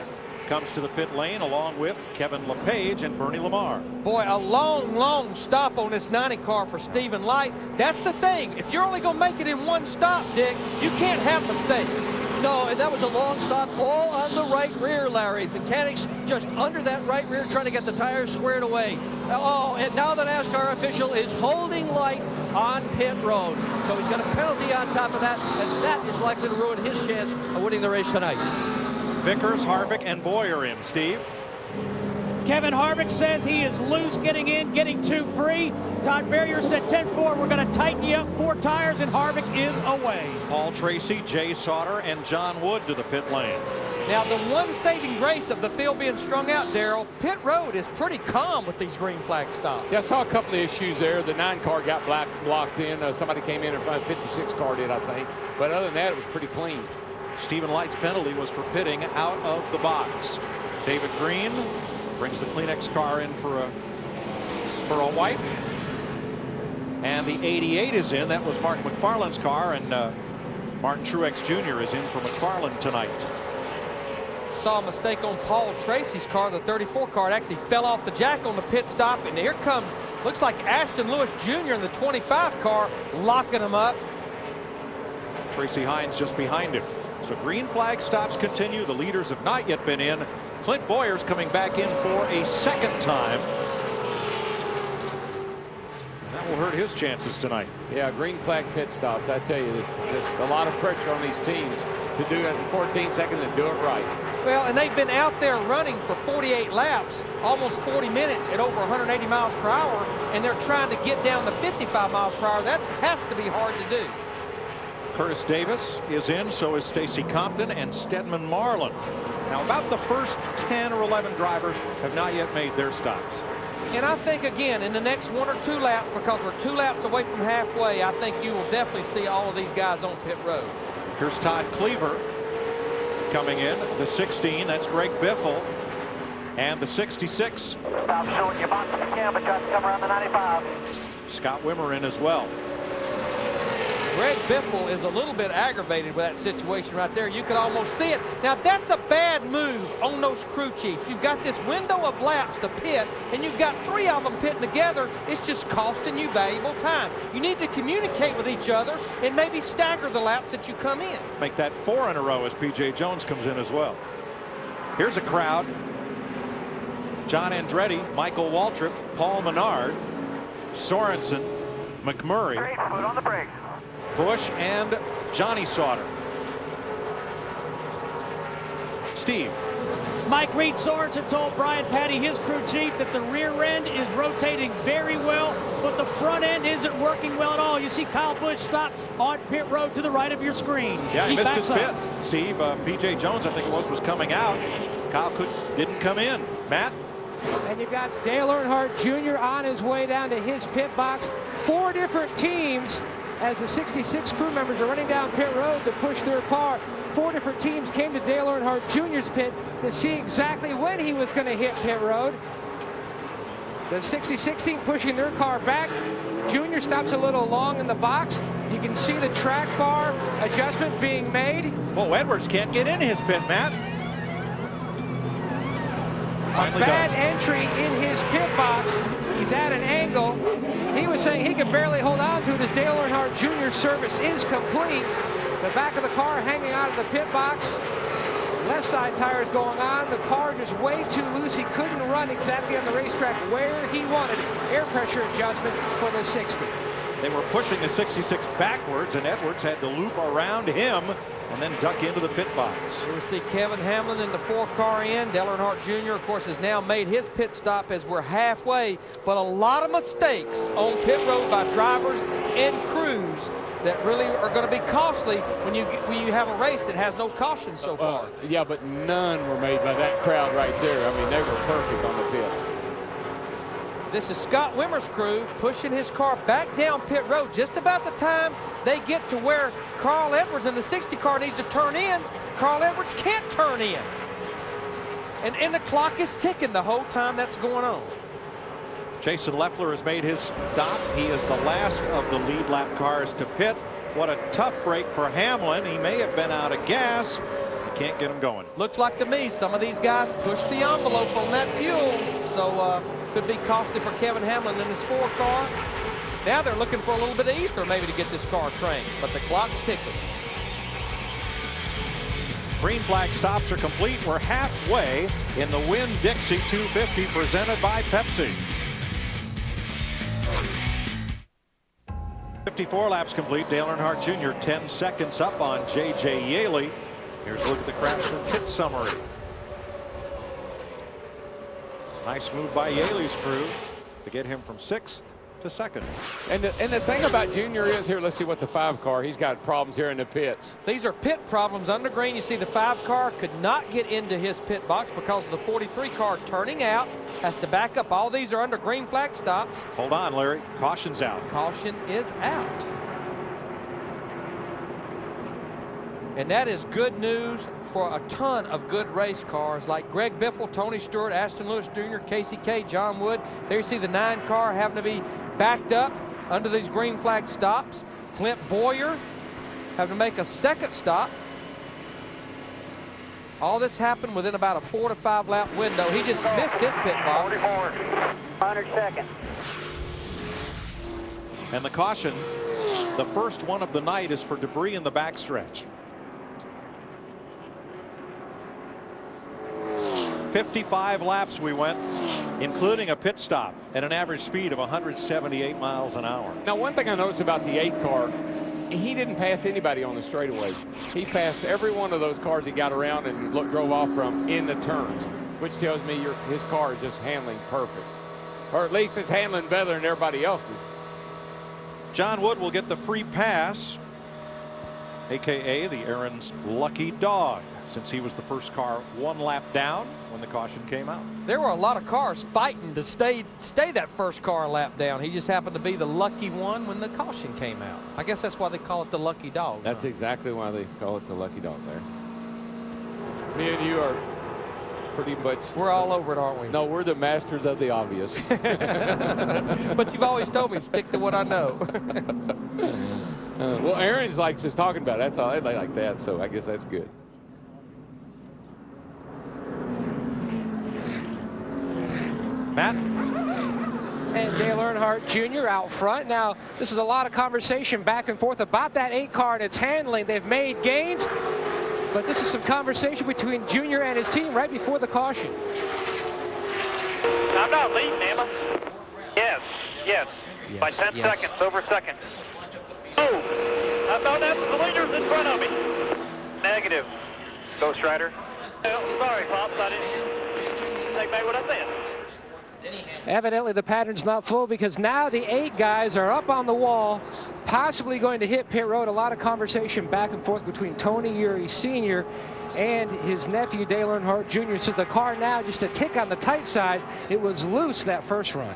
comes to the pit lane along with Kevin LePage and Bernie Lamar. Boy, a long stop on this 90 car for Stephen Light. That's the thing. If you're only going to make it in one stop, Dick, you can't have mistakes. No, and that was a long stop all on the right rear, Larry. Mechanics just under that right rear trying to get the tires squared away. Oh, and now the NASCAR official is holding Light on pit road. So he's got a penalty on top of that, and that is likely to ruin his chance of winning the race tonight. Vickers, Harvick, and Boyer in. Steve? Kevin Harvick says he is loose getting in, getting 2 free. Todd Berrier said 10-4, we're going to tighten you up 4 tires, and Harvick is away. Paul Tracy, Jay Sauter, and John Wood to the pit lane. Now, the one saving grace of the field being strung out, Darrell, pit road is pretty calm with these green flag stops. Yeah, I saw a couple of issues there. The 9 car got blocked in. Somebody came in front of 56 car did, I think. But other than that, it was pretty clean. Stephen Light's penalty was for pitting out of the box. David Green brings the Kleenex car in for a wipe. And the 88 is in. That was Mark McFarland's car, and Martin Truex Jr. is in for McFarland tonight. Saw a mistake on Paul Tracy's car, the 34 car. It actually fell off the jack on the pit stop, and here comes, looks like Ashton Lewis Jr. in the 25 car locking him up. Tracy Hines just behind him. So green flag stops continue. The leaders have not yet been in. Clint Boyer's coming back in for a second time. That will hurt his chances tonight. Yeah, green flag pit stops. I tell you, there's a lot of pressure on these teams to do it in 14 seconds and do it right. Well, and they've been out there running for 48 laps, almost 40 minutes at over 180 miles per hour, and they're trying to get down to 55 miles per hour. That has to be hard to do. Curtis Davis is in, so is Stacy Compton and Stedman Marlin. Now, about the first 10 or 11 drivers have not yet made their stops. And I think, again, in the next 1 or 2 laps, because we're 2 laps away from halfway, I think you will definitely see all of these guys on pit road. Here's Todd Cleaver coming in. The 16, that's Greg Biffle. And the 66. Stop showing your box if you can, but try to come around the 95. Scott Wimmer in as well. Greg Biffle is a little bit aggravated with that situation right there. You could almost see it. Now, that's a bad move on those crew chiefs. You've got this window of laps to pit, and you've got 3 of them pitting together. It's just costing you valuable time. You need to communicate with each other and maybe stagger the laps that you come in. Make that 4 in a row as P.J. Jones comes in as well. Here's a crowd. John Andretti, Michael Waltrip, Paul Menard, Sorensen, McMurray. Great foot on the brakes. Busch and Johnny Sauter. Steve. Mike Reed Sorensen told Brian Patty, his crew chief, that the rear end is rotating very well, but the front end isn't working well at all. You see Kyle Busch stop on pit road to the right of your screen. Yeah, he missed his pit. up. Steve, P.J. Jones, I think it was coming out. Kyle didn't come in. Matt? And you've got Dale Earnhardt Jr. on his way down to his pit box. 4 different teams as the 66 crew members are running down pit road to push their car. 4 different teams came to Dale Earnhardt Jr.'s pit to see exactly when he was going to hit pit road. The 66 team pushing their car back. Junior stops a little long in the box. You can see the track bar adjustment being made. Well, Edwards can't get in his pit, Matt. Finally Bad does. entry in his pit box. He's at an angle. He was saying he could barely hold on to it as Dale Earnhardt Jr.'s service is complete. The back of the car hanging out of the pit box. Left side tires going on. The car just way too loose. He couldn't run exactly on the racetrack where he wanted. Air pressure adjustment for the 60. They were pushing the 66 backwards, and Edwards had to loop around him and then duck into the pit box. We see Kevin Hamlin in the 4-car in. Dale Earnhardt Jr., of course, has now made his pit stop as we're halfway. But a lot of mistakes on pit road by drivers and crews that really are going to be costly when you have a race that has no caution so far. Yeah, but none were made by that crowd right there. I mean, they were perfect on the pits. This is Scott Wimmer's crew pushing his car back down pit road just about the time they get to where Carl Edwards in the 60 car needs to turn in. Carl Edwards can't turn in. And the clock is ticking the whole time that's going on. Jason Leffler has made his stop. He is the last of the lead lap cars to pit. What a tough break for Hamlin. He may have been out of gas. Can't get him going. Looks like to me some of these guys pushed the envelope on that fuel, so could be costly for Kevin Hamlin in his 4 car. Now they're looking for a little bit of ether maybe to get this car cranked, but the clock's ticking. Green flag stops are complete. We're halfway in the Winn-Dixie 250 presented by Pepsi. 54 laps complete. Dale Earnhardt Jr. 10 seconds up on J.J. Yaley. Here's a look at the Craftsman pit summary. Nice move by Yaley's crew to get him from 6th to 2nd. And the thing about Junior is here, let's see what the 5 car, he's got problems here in the pits. These are pit problems under green. You see the 5 car could not get into his pit box because of the 43 car turning out, has to back up. All these are under green flag stops. Hold on, Larry. Caution's out. Caution is out. And that is good news for a ton of good race cars like Greg Biffle, Tony Stewart, Ashton Lewis Jr., Casey K, John Wood. There you see the 9 car having to be backed up under these green flag stops. Clint Boyer having to make a 2nd stop. All this happened within about a 4 to 5 lap window. He just missed his pit box. 100 seconds. And the caution, the first one of the night, is for debris in the backstretch. 55 laps we went, including a pit stop at an average speed of 178 miles an hour. Now, one thing I noticed about the 8 car, he didn't pass anybody on the straightaway. He passed every one of those cars he got around and drove off from in the turns, which tells me his car is just handling perfect. Or at least it's handling better than everybody else's. John Wood will get the free pass, a.k.a. the Aaron's lucky dog, since he was the first car 1 lap down when the caution came out. There were a lot of cars fighting to stay that first car a lap down. He just happened to be the lucky one when the caution came out. I guess that's why they call it the lucky dog. That's exactly why they call it the lucky dog there. Me and you are pretty much... We're all over it, aren't we? No, we're the masters of the obvious. But you've always told me, stick to what I know. Well, Aaron's likes just talking about it. That's all. They like that, so I guess that's good. Matt? And Dale Earnhardt Jr. out front. Now, this is a lot of conversation back and forth about that 8 car and its handling. They've made gains, but this is some conversation between Jr. and his team right before the caution. I'm not leading, am I? Yes. By 10 seconds, over second. Oh, I thought that's the leaders in front of me. Negative. Ghost Rider. Sorry, Pops, I didn't take back what I said. Evidently the pattern's not full because now the 8 guys are up on the wall, possibly going to hit pit road. A lot of conversation back and forth between Tony Eury Sr. and his nephew Dale Earnhardt Jr. So the car now just a tick on the tight side. It was loose that first run.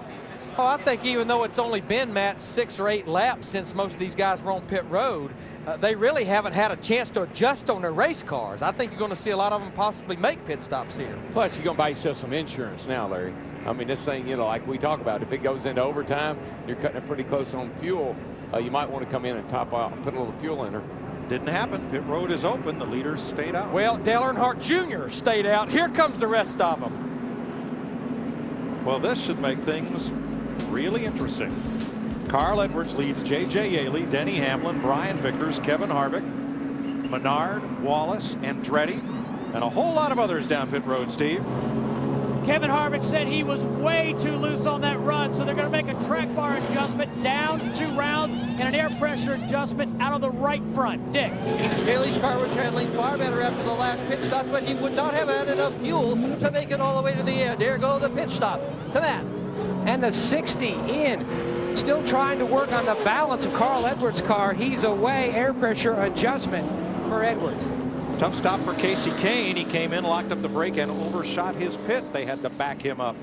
Oh, I think even though it's only been, Matt, 6 or 8 laps since most of these guys were on pit road, they really haven't had a chance to adjust on their race cars. I think you're going to see a lot of them possibly make pit stops here. Plus, you're going to buy yourself some insurance now, Larry. I mean, this thing, like we talk about, if it goes into overtime, you're cutting it pretty close on fuel. You might want to come in and top out and put a little fuel in her. Didn't happen. Pit road is open. The leaders stayed out. Well, Dale Earnhardt Jr. stayed out. Here comes the rest of them. Well, this should make things really interesting. Carl Edwards leads J.J. Yaley, Denny Hamlin, Brian Vickers, Kevin Harvick, Menard, Wallace, Andretti, and a whole lot of others down pit road, Steve. Kevin Harvick said he was way too loose on that run, so they're going to make a track bar adjustment down 2 rounds and an air pressure adjustment out of the right front. Dick. Yaley's car was handling far better after the last pit stop, but he would not have had enough fuel to make it all the way to the end. Here goes the pit stop to that. And the 60 in. Still trying to work on the balance of Carl Edwards' car. He's away. Air pressure adjustment for Edwards. Tough stop for Casey Kane. He came in, locked up the brake, and overshot his pit. They had to back him up.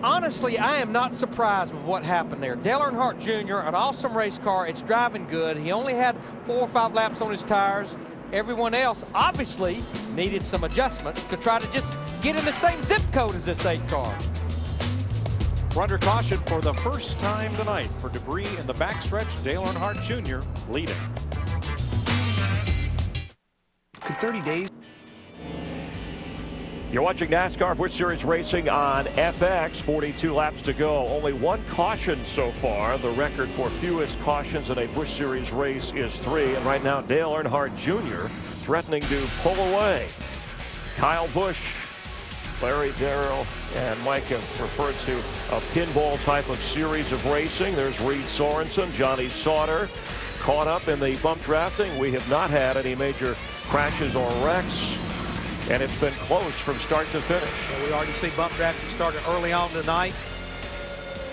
Honestly, I am not surprised with what happened there. Dale Earnhardt Jr., an awesome race car. It's driving good. He only had 4 or 5 laps on his tires. Everyone else obviously needed some adjustments to try to just get in the same zip code as this 8 car. We're under caution for the first time tonight for debris in the backstretch. Dale Earnhardt Jr. leading. 30 days. You're watching NASCAR Busch Series racing on FX. 42 laps to go. Only 1 caution so far. The record for fewest cautions in a Busch Series race is 3. And right now, Dale Earnhardt Jr. threatening to pull away. Kyle Busch, Larry, Darrell, and Mike have referred to a pinball type of series of racing. There's Reed Sorensen, Johnny Sauter caught up in the bump drafting. We have not had any major crashes or wrecks, and it's been close from start to finish. Yeah, we already see bump drafting started early on tonight.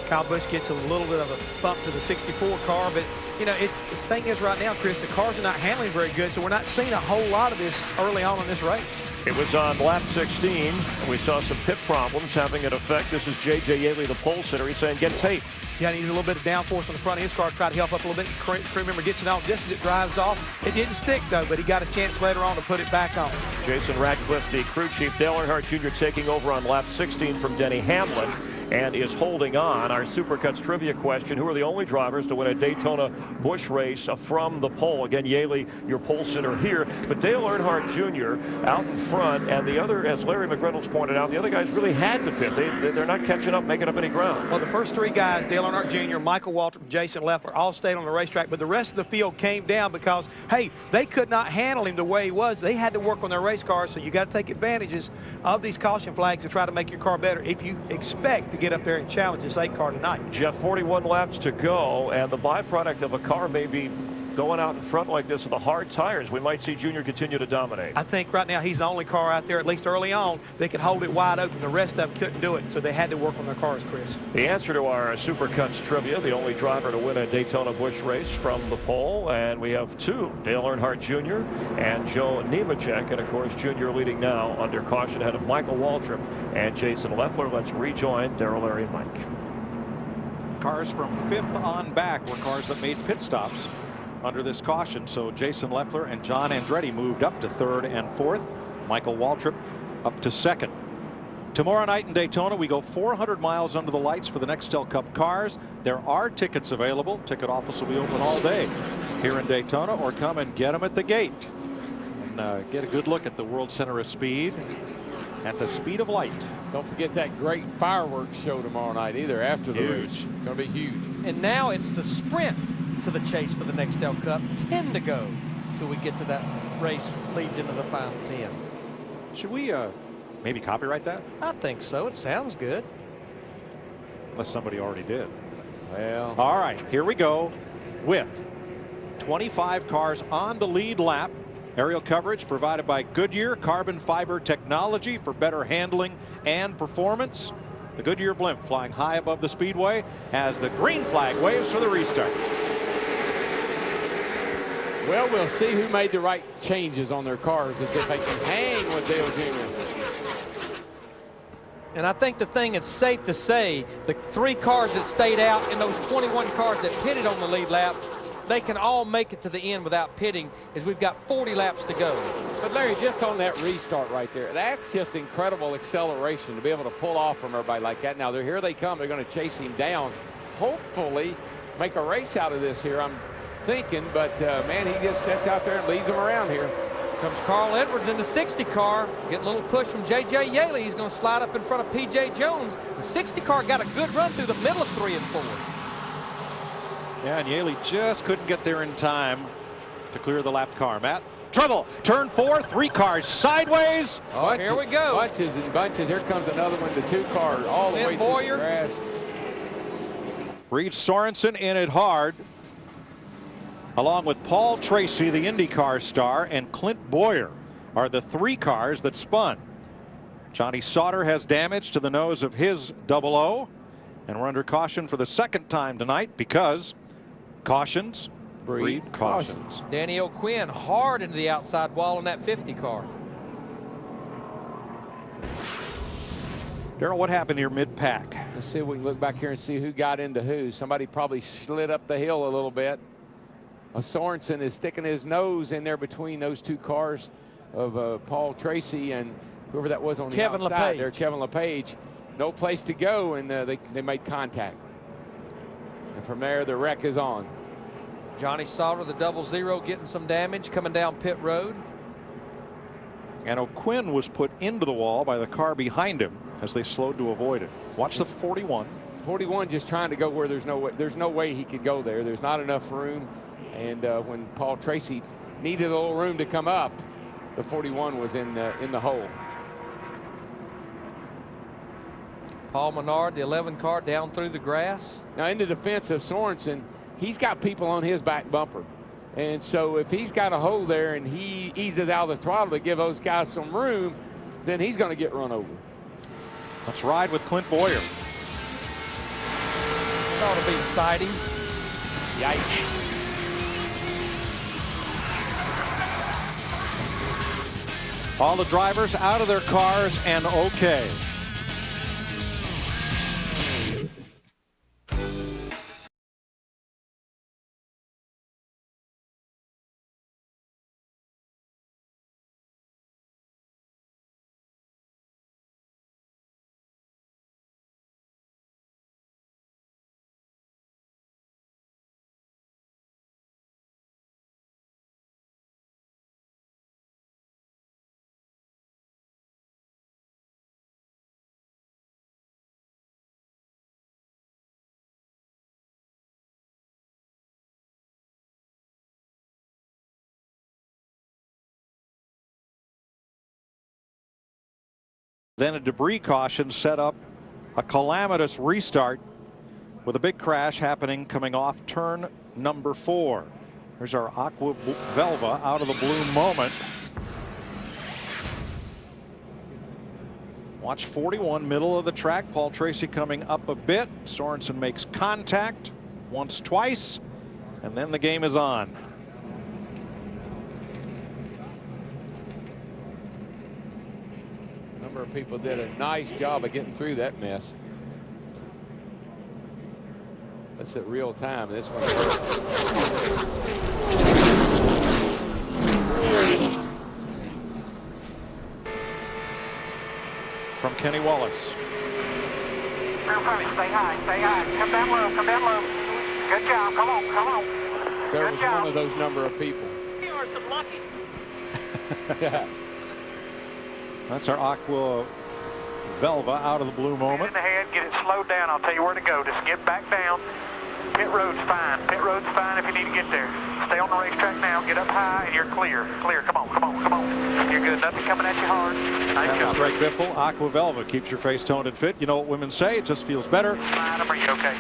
Kyle Busch gets a little bit of a bump to the 64 car, but you know, the thing is right now, Chris, the cars are not handling very good, so we're not seeing a whole lot of this early on in this race. It was on lap 16, and we saw some pit problems having an effect. This is J.J. Yaley, the pole sitter. He's saying, get tape. Yeah, he needs a little bit of downforce on the front of his car to try to help up a little bit. Crew member gets it on just as it drives off. It didn't stick, though, but he got a chance later on to put it back on. Jason Ratcliffe, the crew chief. Dale Earnhardt Jr. taking over on lap 16 from Denny Hamlin and is holding on. Our Supercuts trivia question: who are the only drivers to win a Daytona Busch race from the pole? Again, Yaley, your pole sitter here, but Dale Earnhardt Jr. out in front, and the other, as Larry McReynolds pointed out, the other guys really had to pit. They're not catching up, making up any ground. Well, the first 3 guys, Dale Earnhardt Jr., Michael Waltrip, Jason Leffler, all stayed on the racetrack, but the rest of the field came down because, hey, they could not handle him the way he was. They had to work on their race cars, so you got to take advantages of these caution flags to try to make your car better if you expect to get up there and challenge this 8 car tonight. Jeff, 41 laps to go, and the byproduct of a car may be going out in front like this with the hard tires. We might see Junior continue to dominate. I think right now he's the only car out there, at least early on, that could hold it wide open. The rest of them couldn't do it, so they had to work on their cars, Chris. The answer to our Supercuts trivia: the only driver to win a Daytona Busch race from the pole, and we have 2, Dale Earnhardt Jr. and Joe Nemechek, and of course Junior leading now under caution ahead of Michael Waltrip and Jason Leffler. Let's rejoin Darrell, Larry, and Mike. Cars from 5th on back were cars that made pit stops under this caution. So Jason Leffler and John Andretti moved up to 3rd and 4th. Michael Waltrip up to 2nd. Tomorrow night in Daytona, we go 400 miles under the lights for the Nextel Cup cars. There are tickets available. Ticket office will be open all day here in Daytona, or come and get them at the gate and get a good look at the World Center of Speed at the speed of light. Don't forget that great fireworks show tomorrow night either after the race. It's going to be huge. And now it's the sprint to the chase for the Nextel Cup. 10 to go till we get to that race leads into the final 10. Should we maybe copyright that? I think so. It sounds good. Unless somebody already did. Well. All right, here we go with 25 cars on the lead lap. Aerial coverage provided by Goodyear carbon fiber technology for better handling and performance. The Goodyear blimp flying high above the speedway as the green flag waves for the restart. Well, we'll see who made the right changes on their cars as if they can hang with Dale Jr. And I think the thing it's safe to say, the 3 cars that stayed out and those 21 cars that pitted on the lead lap, they can all make it to the end without pitting, as we've got 40 laps to go. But Larry, just on that restart right there, that's just incredible acceleration to be able to pull off from everybody like that. Now, here they come. They're going to chase him down. Hopefully make a race out of this here, I'm thinking. But, man, he just sets out there and leads them around here. Comes Carl Edwards in the 60 car. Getting a little push from J.J. Yaley. He's going to slide up in front of P.J. Jones. The 60 car got a good run through the middle of 3 and 4. Yeah, and Yaley just couldn't get there in time to clear the lap car. Matt, trouble. Turn 4, 3 cars sideways. Oh, here we go. Bunches and bunches. Here comes another one. The 2 cars all the way through the grass. Reed Sorensen in it hard, along with Paul Tracy, the IndyCar star, and Clint Boyer are the 3 cars that spun. Johnny Sauter has damage to the nose of his 00, and we're under caution for the 2nd time tonight because cautions breed cautions. Danny O'Quinn hard into the outside wall in that 50 car. Darrell, what happened here mid-pack? Let's see if we can look back here and see who got into who. Somebody probably slid up the hill a little bit. Sorensen is sticking his nose in there between those two cars of Paul Tracy and whoever that was on the Kevin outside LePage. there, Kevin LePage. No place to go, and they made contact. And from there, the wreck is on. Johnny Sauter, the 00, getting some damage coming down pit road. And O'Quinn was put into the wall by the car behind him as they slowed to avoid it. Watch the 41. 41 just trying to go where there's no way he could go there. There's not enough room. And when Paul Tracy needed a little room to come up, the 41 was in the hole. Paul Menard, the 11 car, down through the grass. Now, in the defense of Sorensen, he's got people on his back bumper. And so if he's got a hole there and he eases out the throttle to give those guys some room, then he's going to get run over. Let's ride with Clint Boyer. This ought to be sighting. Yikes. All the drivers out of their cars and okay. Then a debris caution set up a calamitous restart with a big crash happening coming off turn number 4. There's our Aqua Velva out of the blue moment. Watch 41, middle of the track. Paul Tracy coming up a bit. Sorensen makes contact once, twice, and then the game is on. Of people did a nice job of getting through that mess. That's at real time. This one. From Kenny Wallace. Real funny, stay high, stay high. Come down low, come down low. Good job, come on, come on. There was one of those number of people. You are so lucky. Yeah. That's our Aqua Velva out of the blue moment. In the head, get it slowed down. I'll tell you where to go. Just get back down. Pit road's fine. Pit road's fine if you need to get there. Stay on the racetrack now. Get up high, and you're clear. Clear. Come on, come on, come on. You're good. Nothing coming at you hard. Nice That job. was Greg Biffle. Aqua Velva keeps your face toned and fit. You know what women say? It just feels better Are you okay?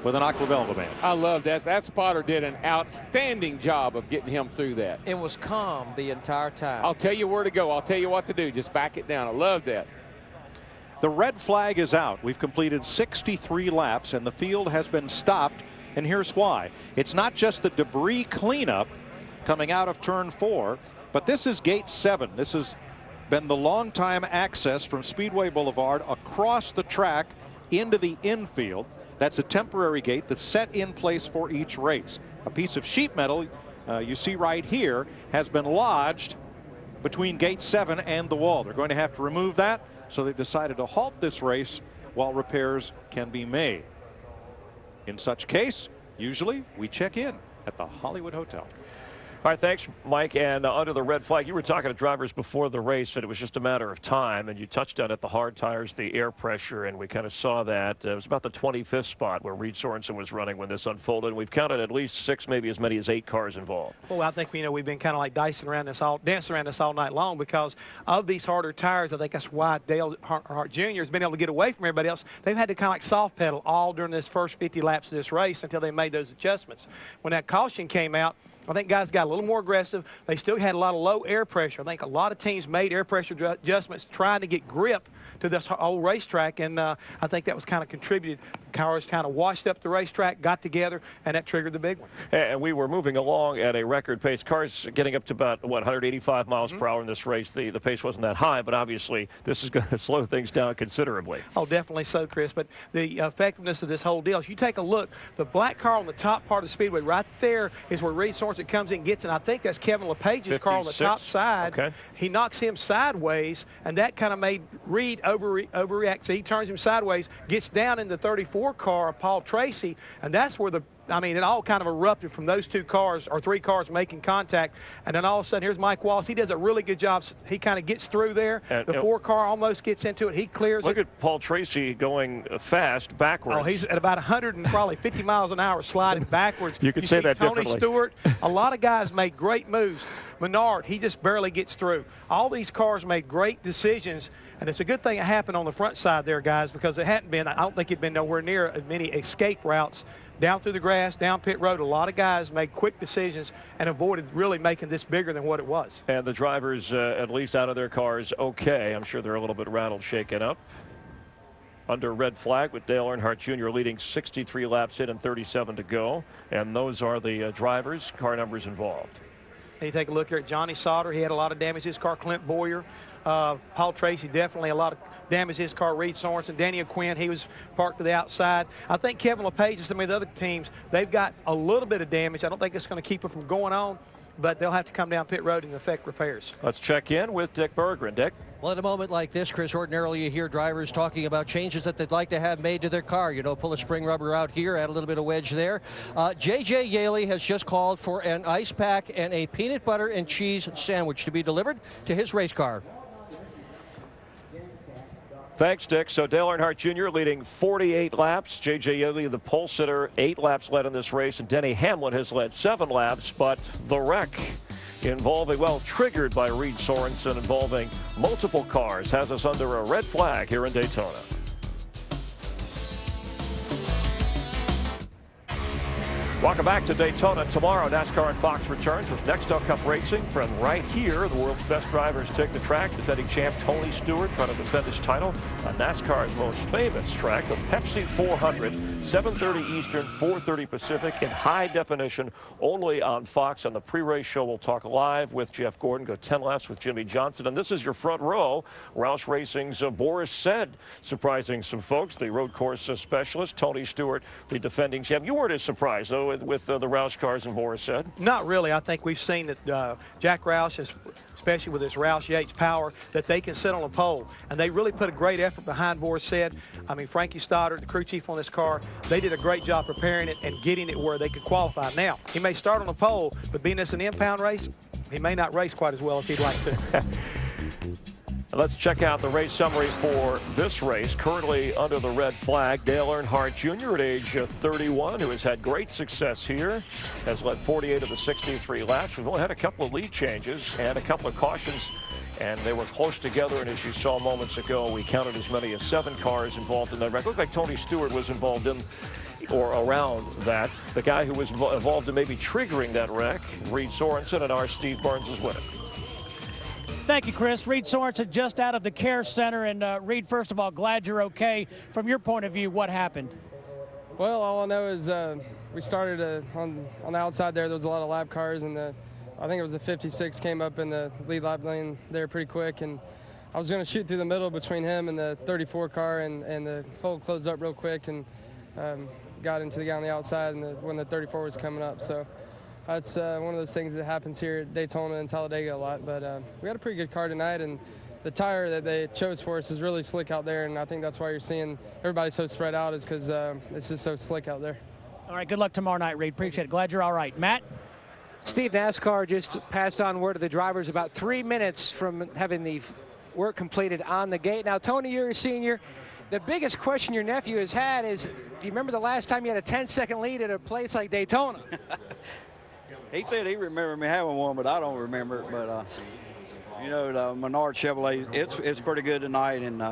with an Aqua Velva band. I love that. That spotter did an outstanding job of getting him through that. It was calm the entire time. I'll tell you where to go. I'll tell you what to do. Just back it down. I love that. The red flag is out. We've completed 63 laps and the field has been stopped, and here's why. It's not just the debris cleanup coming out of turn 4, but this is gate 7. This has been the long time access from Speedway Boulevard across the track into the infield. That's a temporary gate that's set in place for each race. A piece of sheet metal you see right here has been lodged between gate 7 and the wall. They're going to have to remove that, so they've decided to halt this race while repairs can be made. In such case, usually we check in at the Hollywood Hotel. All right, thanks, Mike. And under the red flag, you were talking to drivers before the race, and it was just a matter of time. And you touched on it, the hard tires, the air pressure, and we kind of saw that. It was about the 25th spot where Reed Sorensen was running when this unfolded. We've counted at least 6, maybe as many as 8 cars involved. Well, I think we've been kind of like dancing around this all night long because of these harder tires. I think that's why Dale Earnhardt Jr. has been able to get away from everybody else. They've had to kind of like soft pedal all during this first 50 laps of this race until they made those adjustments. When that caution came out, I think guys got a little more aggressive. They still had a lot of low air pressure. I think a lot of teams made air pressure adjustments trying to get grip to this old racetrack, and I think that was kind of contributed. Cars kind of washed up the racetrack, got together, and that triggered the big one. And we were moving along at a record pace. Cars getting up to about, 185 miles per hour in this race. The pace wasn't that high, but obviously this is going to slow things down considerably. Oh, definitely so, Chris. But the effectiveness of this whole deal, if you take a look, the black car on the top part of the speedway, right there is where Reed Sorensen comes in and gets, and I think that's Kevin LePage's car on the top side. Okay. He knocks him sideways, and that kind of made Reed overreact. So he turns him sideways, gets down in the 34 car of Paul Tracy, and that's where it all kind of erupted from those two cars, or three cars, making contact. And then all of a sudden, here's Mike Wallace. He does a really good job. He kind of gets through there. The 4 car almost gets into it. He clears it. Look at Paul Tracy going fast backwards. Oh, he's at about 150 miles an hour sliding backwards. You could say that Tony differently. Stewart, a lot of guys made great moves. Menard, he just barely gets through. All these cars made great decisions, and it's a good thing it happened on the front side there, guys, because it hadn't been, I don't think it'd been nowhere near as many escape routes down through the grass, down pit road. A lot of guys made quick decisions and avoided really making this bigger than what it was. And the drivers, at least out of their cars, okay. I'm sure they're a little bit rattled, shaken up. Under red flag with Dale Earnhardt Jr. leading 63 laps in and 37 to go. And those are the drivers, car numbers involved. And you take a look here at Johnny Sauter. He had a lot of damage to his car. Clint Boyer. Paul Tracy, definitely a lot of damage to his car. Reed Sorensen, Daniel Quinn, he was parked to the outside. I think Kevin LePage and some of the other teams, they've got a little bit of damage. I don't think it's going to keep them from going on, but they'll have to come down pit road and effect repairs. Let's check in with Dick Berggren. Dick? Well, at a moment like this, Chris, ordinarily you hear drivers talking about changes that they'd like to have made to their car. You know, pull a spring rubber out here, add a little bit of wedge there. J.J. Yaley has just called for an ice pack and a peanut butter and cheese sandwich to be delivered to his race car. Thanks, Dick. So Dale Earnhardt Jr. leading 48 laps. J.J. Yaley, the pole sitter, 8 laps led in this race, and Denny Hamlin has led 7 laps. But the wreck involving, triggered by Reed Sorensen, involving multiple cars, has us under a red flag here in Daytona. Welcome back to Daytona. Tomorrow, NASCAR and Fox returns with Nextel Cup Racing. From right here, the world's best drivers take the track. Defending champ Tony Stewart trying to defend his title on NASCAR's most famous track, the Pepsi 400, 7:30 Eastern, 4:30 Pacific, in high definition, only on Fox. On the pre-race show, we'll talk live with Jeff Gordon, go 10 laps with Jimmy Johnson. And this is your front row. Roush Racing's Boris Said, surprising some folks. The road course specialist, Tony Stewart, the defending champ. You weren't as surprised, though, with the Roush cars and Boris Said? Not really. I think we've seen that Jack Roush, especially with his Roush Yates power, that they can sit on a pole. And they really put a great effort behind Boris Said. I mean, Frankie Stoddard, the crew chief on this car, they did a great job preparing it and getting it where they could qualify. Now, he may start on a pole, but being this an impound race, he may not race quite as well as he'd like to. Let's check out the race summary for this race. Currently under the red flag, Dale Earnhardt Jr. at age 31, who has had great success here, has led 48 of the 63 laps. We've only had a couple of lead changes and a couple of cautions, and they were close together. And as you saw moments ago, we counted as many as 7 cars involved in that wreck. It looked like Tony Stewart was involved in or around that. The guy who was involved in maybe triggering that wreck, Reed Sorensen, and our Steve Burns is with it. Thank you, Chris. Reed Sorensen just out of the care center. And Reed, first of all, glad you're okay. From your point of view, what happened? Well, all I know is we started on the outside there. There was a lot of lap cars, and I think it was the 56 came up in the lead lap lane there pretty quick. And I was going to shoot through the middle between him and the 34 car, and the hole closed up real quick and got into the guy on the outside when the 34 was coming up. So that's one of those things that happens here at Daytona and Talladega a lot. But we got a pretty good car tonight, and the tire that they chose for us is really slick out there, and I think that's why you're seeing everybody so spread out, is because it's just so slick out there. All right, good luck tomorrow night, Reed. Appreciate it. Glad you're all right. Matt? Steve, NASCAR just passed on word to the drivers about 3 minutes from having the work completed on the gate. Now, Tony, you're a senior. The biggest question your nephew has had is, do you remember the last time you had a 10-second lead at a place like Daytona? He said he remembered me having one, but I don't remember it. But, you know, the Menard Chevrolet, it's pretty good tonight. And,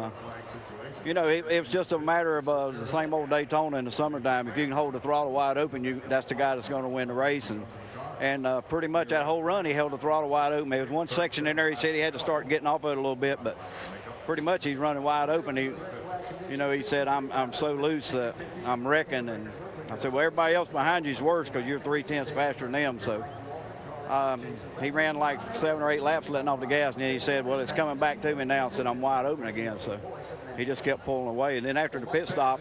you know, it was just a matter of the same old Daytona in the summertime. If you can hold the throttle wide open, that's the guy that's going to win the race. And pretty much that whole run, he held the throttle wide open. There was one section in there he said he had to start getting off of it a little bit, but pretty much he's running wide open. He said, I'm so loose that I'm wrecking. And I said, well, everybody else behind you is worse because you're 3/10 faster than them. So he ran like 7 or 8 laps letting off the gas. And then he said, well, it's coming back to me now. I said, I'm wide open again. So he just kept pulling away. And then after the pit stop,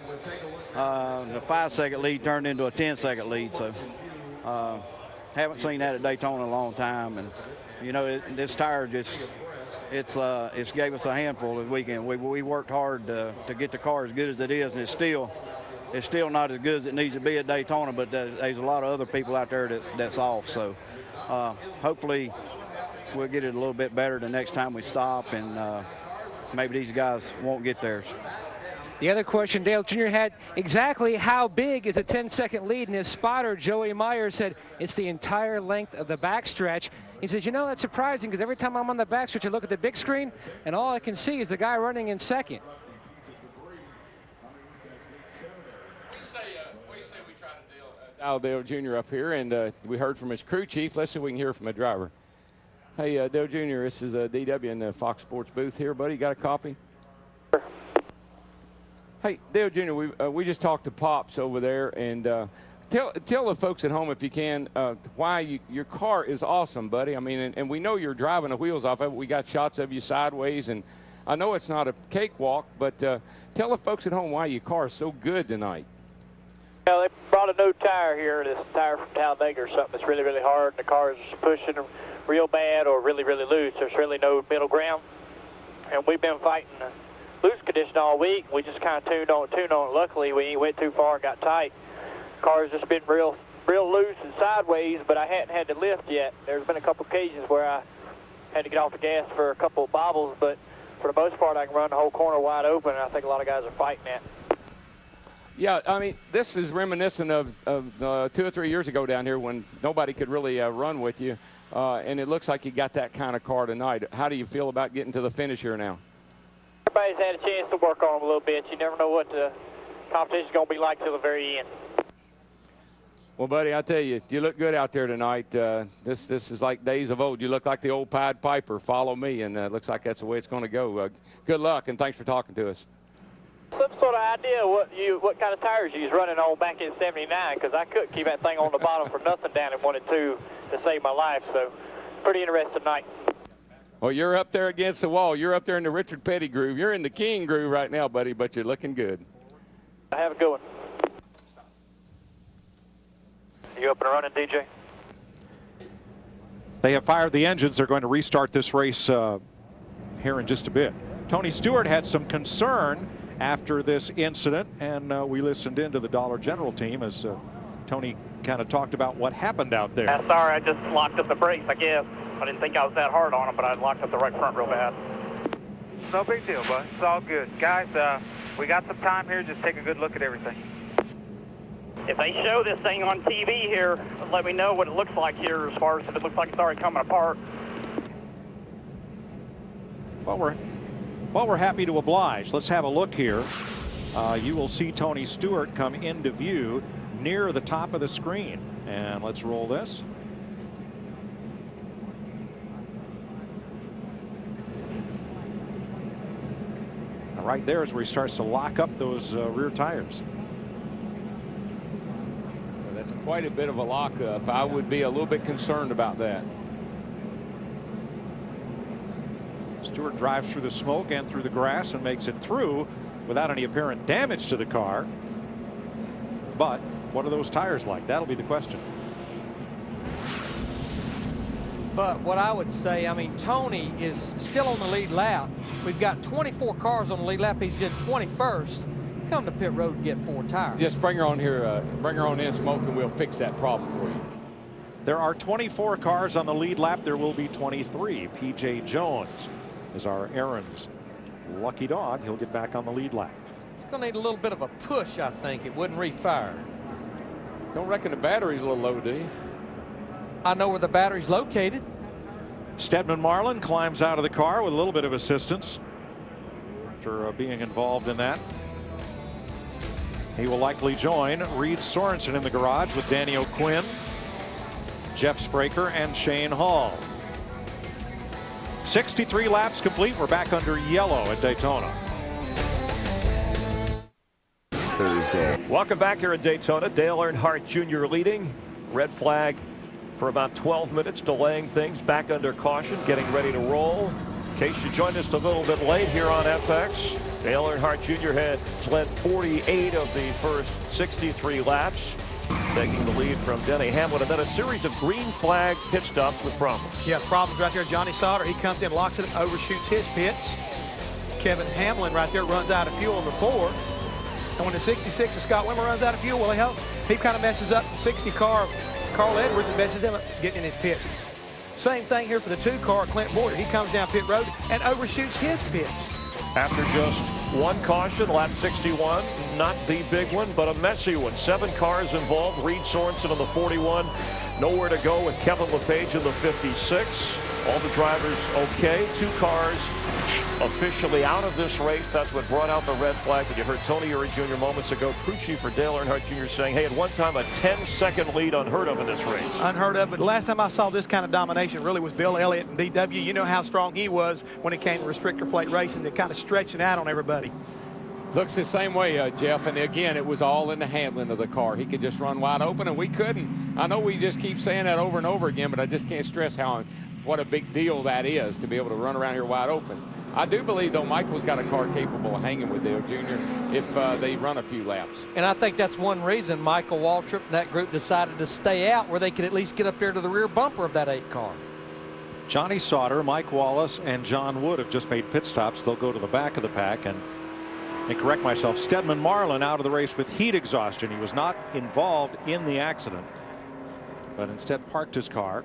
the 5-second lead turned into a 10-second lead. So haven't seen that at Daytona in a long time. And, this tire just, it's gave us a handful this weekend. We worked hard to get the car as good as it is, and it's still not as good as it needs to be at Daytona, but there's a lot of other people out there that's off. So hopefully we'll get it a little bit better the next time we stop, and maybe these guys won't get theirs. The other question Dale Jr. had, exactly how big is a 10-second lead? And his spotter, Joey Meyer, said it's the entire length of the backstretch. He says, that's surprising because every time I'm on the backstretch, I look at the big screen, and all I can see is the guy running in second. We say we try to dial Dale Jr. up here, and we heard from his crew chief. Let's see if we can hear from a driver. Hey, Dale Jr., this is DW in the Fox Sports booth here, buddy. You got a copy? Hey, Dale Jr., we just talked to Pops over there, and tell the folks at home, if you can, why your car is awesome, buddy. I mean, and we know you're driving the wheels off of it. We got shots of you sideways, and I know it's not a cakewalk, but tell the folks at home why your car is so good tonight. Well, they brought a new tire here, this tire from Talladega or something that's really, really hard, and the car is pushing real bad or really, really loose. There's really no middle ground, and we've been fighting loose condition all week. We just kind of tuned on it. Luckily, we ain't went too far and got tight. Car's just been real loose and sideways, but I hadn't had to lift yet. There's been a couple occasions where I had to get off the gas for a couple of bobbles, but for the most part, I can run the whole corner wide open, and I think a lot of guys are fighting that. Yeah, I mean, this is reminiscent of 2 or 3 years ago down here when nobody could really run with you, and it looks like you got that kind of car tonight. How do you feel about getting to the finish here now? Everybody's had a chance to work on them a little bit. You never know what the competition's going to be like till the very end. Well, buddy, I tell you, you look good out there tonight. This is like days of old. You look like the old Pied Piper. Follow me, and it looks like that's the way it's going to go. Good luck, and thanks for talking to us. Some sort of idea what kind of tires you was running on back in '79, because I couldn't keep that thing on the bottom for nothing down in 1 and 2 to save my life. So, pretty interesting night. Well, you're up there against the wall. You're up there in the Richard Petty groove. You're in the King groove right now, buddy, but you're looking good. Have a good one. You up and running, DJ? They have fired the engines. They're going to restart this race here in just a bit. Tony Stewart had some concern after this incident, and we listened into the Dollar General team as Tony kind of talked about what happened out there. Sorry, I just locked up the brakes, I guess. I didn't think I was that hard on them, but I locked up the right front real bad. No big deal, bud. It's all good. Guys, we got some time here. Just take a good look at everything. If they show this thing on TV here, let me know what it looks like here as far as if it looks like it's already coming apart. Well, we're happy to oblige. Let's have a look here. You will see Tony Stewart come into view near the top of the screen. And let's roll this. Right there is where he starts to lock up those rear tires. That's quite a bit of a lockup. I would be a little bit concerned about that. Stewart drives through the smoke and through the grass and makes it through without any apparent damage to the car. But what are those tires like? That'll be the question. But what I would say, I mean, Tony is still on the lead lap. We've got 24 cars on the lead lap. He's in 21st. Come to pit road and get 4 tires. Just bring her on here, bring her on in, Smoke, and we'll fix that problem for you. There are 24 cars on the lead lap. There will be 23. P.J. Jones is our Aaron's lucky dog. He'll get back on the lead lap. It's going to need a little bit of a push, I think. It wouldn't refire. Don't reckon the battery's a little low, do you? I know where the battery's located. Stedman Marlin climbs out of the car with a little bit of assistance after being involved in that. He will likely join Reed Sorensen in the garage with Danny O'Quinn, Jeff Spraker, and Shane Hall. 63 laps complete. We're back under yellow at Daytona. Thursday. Welcome back here at Daytona. Dale Earnhardt Jr. leading. Red flag for about 12 minutes, delaying things. Back under caution, getting ready to roll. In case you joined us a little bit late here on FX, Dale Earnhardt Jr. had led 48 of the first 63 laps, taking the lead from Denny Hamlin, and then a series of green flag pit stops with problems. Yeah, problems right there. Johnny Sauter, he comes in, locks it, overshoots his pits. Kevin Hamlin right there runs out of fuel in the 4. And when the 66 of Scott Wimmer runs out of fuel, well, he kind of messes up the 60 car. Carl Edwards and messes him up getting in his pits. Same thing here for the 2 car, Clint Boyer. He comes down pit road and overshoots his pits. After just one caution, lap 61, not the big one, but a messy one. 7 cars involved. Reed Sorensen in the 41. Nowhere to go with Kevin LePage in the 56. All the drivers okay. 2 cars officially out of this race. That's what brought out the red flag. But you heard Tony Eury Jr. moments ago, crew chief for Dale Earnhardt Jr. saying, hey, at one time a 10-second lead unheard of in this race. Unheard of, but the last time I saw this kind of domination really was Bill Elliott and DW. You know how strong he was when it came to restrictor plate racing, to kind of stretching out on everybody. Looks the same way, Jeff, and again, it was all in the handling of the car. He could just run wide open, and we couldn't. I know we just keep saying that over and over again, but I just can't stress what a big deal that is to be able to run around here wide open. I do believe, though, Michael's got a car capable of hanging with Dale Jr. if they run a few laps. And I think that's one reason Michael Waltrip and that group decided to stay out, where they could at least get up there to the rear bumper of that 8 car. Johnny Sauter, Mike Wallace, and John Wood have just made pit stops. They'll go to the back of the pack. And correct myself, Stedman Marlin out of the race with heat exhaustion. He was not involved in the accident, but instead parked his car.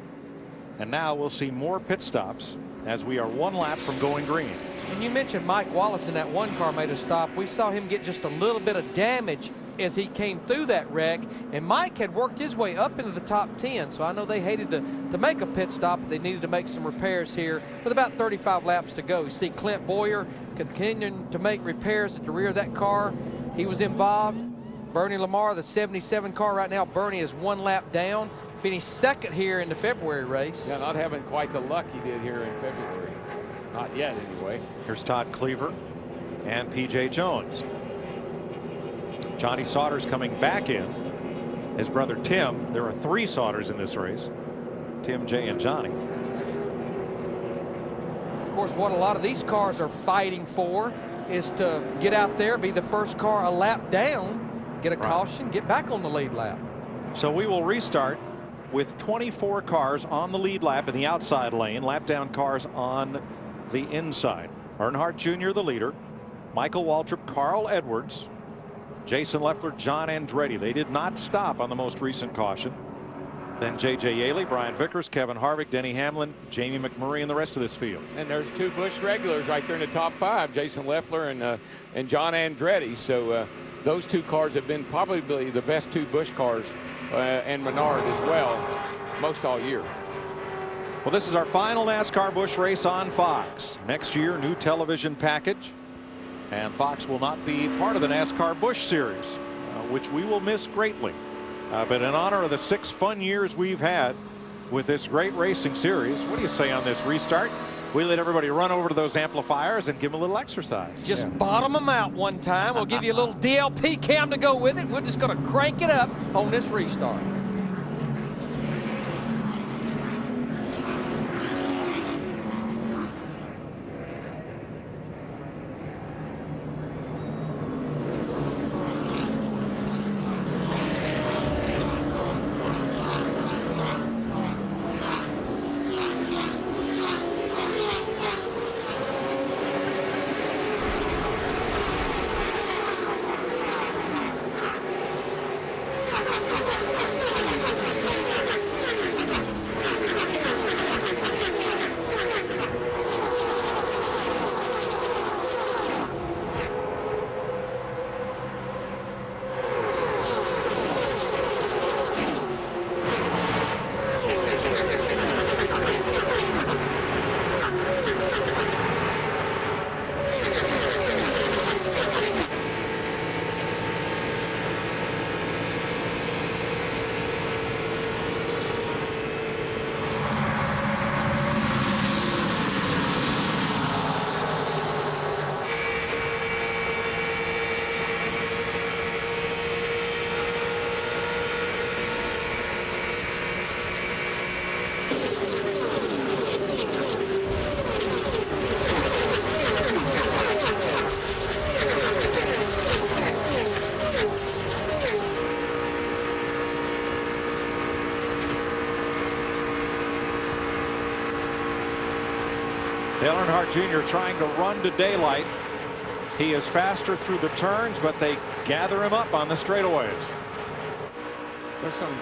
And now we'll see more pit stops as we are 1 lap from going green. And you mentioned Mike Wallace in that 1 car made a stop. We saw him get just a little bit of damage as he came through that wreck, and Mike had worked his way up into the top 10, so I know they hated to make a pit stop, but they needed to make some repairs here with about 35 laps to go. You see Clint Boyer continuing to make repairs at the rear of that car. He was involved. Bernie Lamar, the 77 car right now, Bernie is 1 lap down. Finished 2nd here in the February race. Yeah, not having quite the luck he did here in February. Not yet, anyway. Here's Todd Cleaver and P.J. Jones. Johnny Sauter's coming back in. His brother Tim. There are 3 Sauters in this race. Tim, Jay, and Johnny. Of course, what a lot of these cars are fighting for is to get out there, be the first car a lap down, get a caution, get back on the lead lap. So we will restart with 24 cars on the lead lap in the outside lane, lap down cars on the inside. Earnhardt Jr. the leader, Michael Waltrip, Carl Edwards, Jason Leffler, John Andretti. They did not stop on the most recent caution. Then J.J. Yaley, Brian Vickers, Kevin Harvick, Denny Hamlin, Jamie McMurray, and the rest of this field. And there's 2 Busch regulars right there in the top 5, Jason Leffler and John Andretti. So those 2 cars have been probably the best 2 Busch cars, and Menard as well, most all year. Well, this is our final NASCAR Busch race on Fox. Next year, new television package. And Fox will not be part of the NASCAR Busch Series, which we will miss greatly. But in honor of the 6 fun years we've had with this great racing series, what do you say on this restart? We let everybody run over to those amplifiers and give them a little exercise. Just bottom them out one time. We'll give you a little DLP cam to go with it. We're just going to crank it up on this restart. Dale Earnhardt Jr. trying to run to daylight. He is faster through the turns, but they gather him up on the straightaways. There's some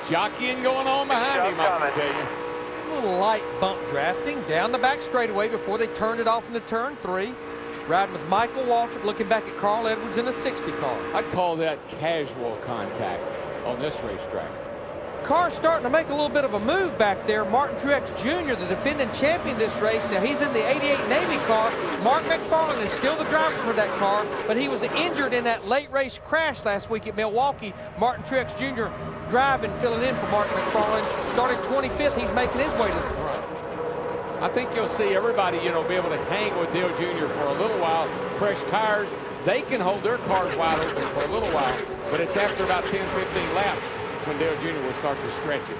jockeying going on behind him, I can tell you. A little light bump drafting down the back straightaway before they turned it off into turn 3. Riding with Michael Waltrip, looking back at Carl Edwards in a 60 car. I'd call that casual contact on this racetrack. Car's starting to make a little bit of a move back there. Martin Truex Jr., the defending champion this race. Now, he's in the 88 Navy car. Mark McFarland is still the driver for that car, but he was injured in that late race crash last week at Milwaukee. Martin Truex Jr. driving, filling in for Mark McFarland. Started 25th. He's making his way to the front. I think you'll see everybody, be able to hang with Dale Jr. for a little while. Fresh tires, they can hold their cars wide open for a little while, but it's after about 10, 15 laps when Dale Jr. will start to stretch it.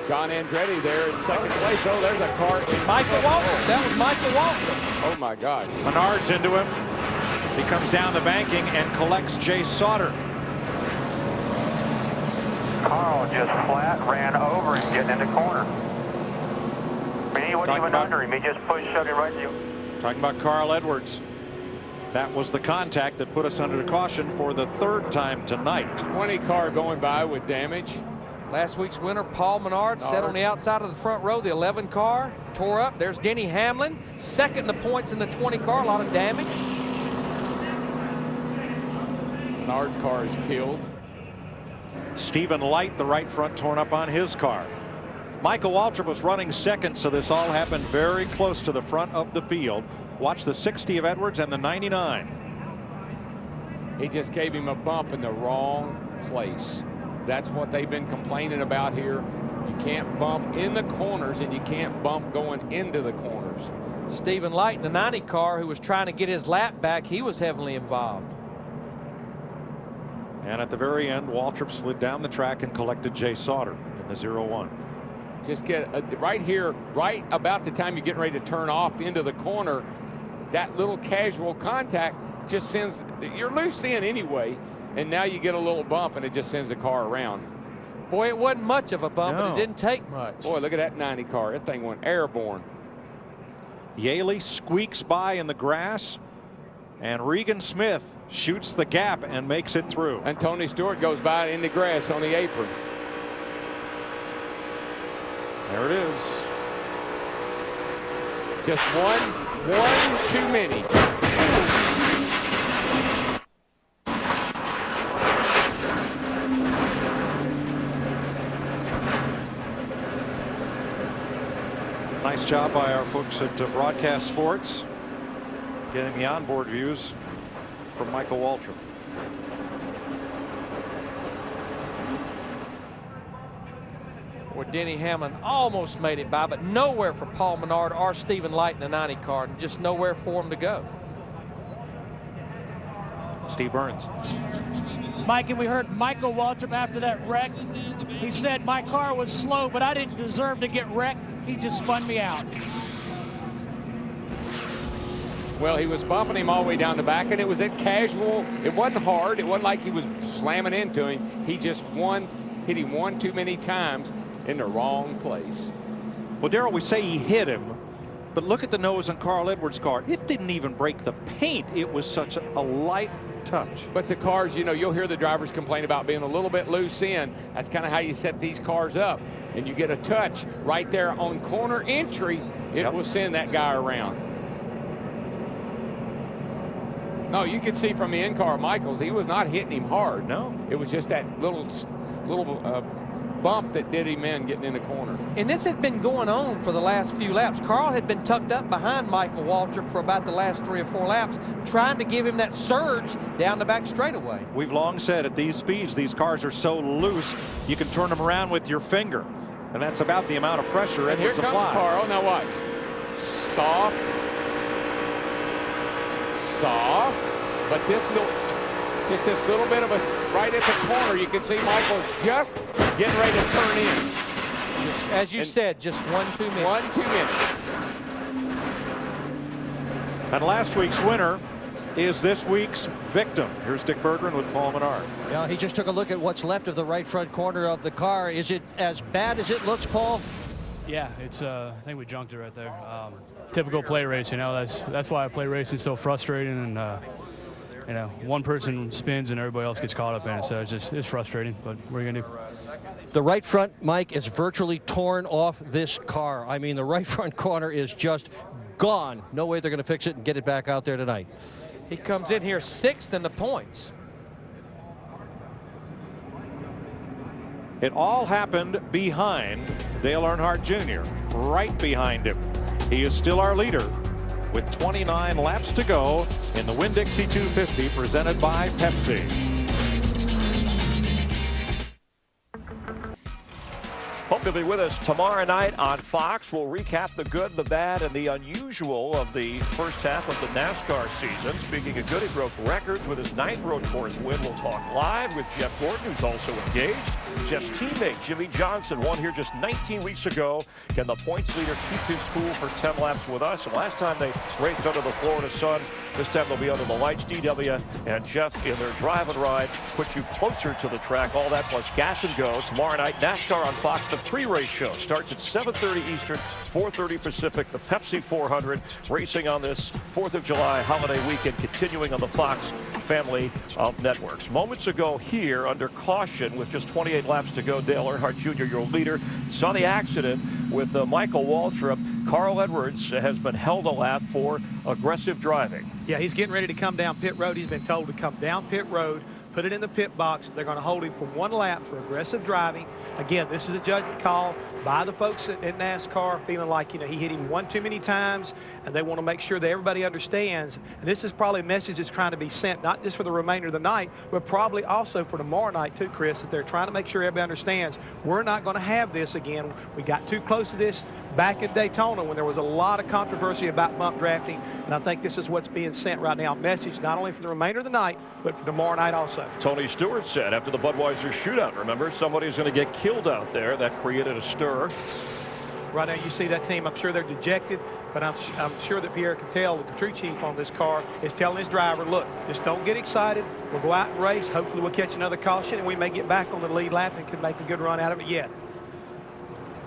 John Andretti there in second place. Oh, there's a car. Michael Waltrip. That was Michael Waltrip. Oh, my gosh. Menard's into him. He comes down the banking and collects Jay Sauter. Carl just flat ran over him getting in the corner. He wasn't even under him. He just shoved him right to you. Talking about Carl Edwards. That was the contact that put us under the caution for the 3rd time tonight. 20 car going by with damage. Last week's winner, Paul Menard, sat on the outside of the front row. The 11 car tore up. There's Denny Hamlin, second in the points in the 20 car. A lot of damage. Menard's car is killed. Stephen Light, the right front, torn up on his car. Michael Waltrip was running second, so this all happened very close to the front of the field. Watch the 60 of Edwards and the 99. He just gave him a bump in the wrong place. That's what they've been complaining about here. You can't bump in the corners, and you can't bump going into the corners. Stephen Light in the 90 car, who was trying to get his lap back, he was heavily involved. And at the very end, Waltrip slid down the track and collected Jay Sauter in the 0-1. Just get right here, right about the time you're getting ready to turn off into the corner, that little casual contact just sends, you're loose in anyway, and now you get a little bump and it just sends the car around. Boy, it wasn't much of a bump, but it didn't take much. Boy, look at that 90 car. That thing went airborne. Yaley squeaks by in the grass, and Regan Smith shoots the gap and makes it through. And Tony Stewart goes by in the grass on the apron. There it is. Just one too many. Nice job by our folks at Broadcast Sports, getting the onboard views from Michael Waltrip. Where Denny Hamlin almost made it by, but nowhere for Paul Menard or Stephen Light in the 90 car, and just nowhere for him to go. Steve Burns. Mike, and we heard Michael Waltrip after that wreck. He said, my car was slow, but I didn't deserve to get wrecked. He just spun me out. Well, he was bumping him all the way down the back, and it was at casual. It wasn't hard. It wasn't like he was slamming into him. He just hit him one too many times in the wrong place. Well, Darrell, we say he hit him, but look at the nose on Carl Edwards' car. It didn't even break the paint. It was such a light touch. But the cars, you'll hear the drivers complain about being a little bit loose in. That's kind of how you set these cars up. And you get a touch right there on corner entry, it will send that guy around. No, you could see from the in-car Michaels, he was not hitting him hard. No. It was just that little bump that did him in getting in the corner. And this had been going on for the last few laps. Carl had been tucked up behind Michael Waltrip for about the last 3 or 4 laps, trying to give him that surge down the back straightaway. We've long said at these speeds, these cars are so loose, you can turn them around with your finger. And that's about the amount of pressure Edwards applies. Here comes Carl. Now watch. Soft. But this little bit of a right at the corner, you can see Michael just getting ready to turn in. Just, as you said, just one too many. One too many. And last week's winner, is this week's victim. Here's Dick Berggren with Paul Menard. Yeah, he just took a look at what's left of the right front corner of the car. Is it as bad as it looks, Paul? Yeah, it's. I think we junked it right there. Typical play race, you know. That's why I play races so frustrating, and you know, one person spins and everybody else gets caught up in it. So it's frustrating. But what are you gonna do? The right front, Mike, is virtually torn off this car. I mean, the right front corner is just gone. No way they're going to fix it and get it back out there tonight. He comes in here 6th in the points. It all happened behind Dale Earnhardt Jr., right behind him. He is still our leader with 29 laps to go in the Winn-Dixie 250 presented by Pepsi. Hope you'll be with us tomorrow night on Fox. We'll recap the good, the bad, and the unusual of the first half of the NASCAR season. Speaking of good, he broke records with his 9th road course win. We'll talk live with Jeff Gordon, who's also engaged. Jeff's teammate, Jimmy Johnson, won here just 19 weeks ago. Can the points leader keep his cool for 10 laps with us? And last time they raced under the Florida sun, this time they'll be under the lights. DW and Jeff in their drive and ride put you closer to the track. All that plus gas and go. Tomorrow night, NASCAR on Fox. The pre-race show starts at 7:30 Eastern, 4:30 Pacific. The Pepsi 400 racing on this 4th of July holiday weekend, continuing on the Fox family of networks. Moments ago here, under caution with just 28 laps to go, Dale Earnhardt Jr., your leader, saw the accident with Michael Waltrip. Carl Edwards has been held a lap for aggressive driving. Yeah, he's getting ready to come down pit road. He's been told to come down pit road, put it in the pit box. They're going to hold him for 1 lap for aggressive driving. Again, this is a judgment call by the folks at NASCAR, feeling like, you know, he hit him one too many times, and they want to make sure that everybody understands. And this is probably a message that's trying to be sent, not just for the remainder of the night, but probably also for tomorrow night too, Chris, that they're trying to make sure everybody understands we're not going to have this again. We got too close to this back at Daytona when there was a lot of controversy about bump drafting, and I think this is what's being sent right now. A message not only for the remainder of the night, but for tomorrow night also. Tony Stewart said after the Budweiser shootout, remember, somebody's going to get killed out there. That created a stir. Right now you see that team, I'm sure they're dejected, but I'm sure that Pierre Cattell, the crew chief on this car, is telling his driver, look, just don't get excited. We'll go out and race. Hopefully we'll catch another caution, and we may get back on the lead lap and can make a good run out of it yet.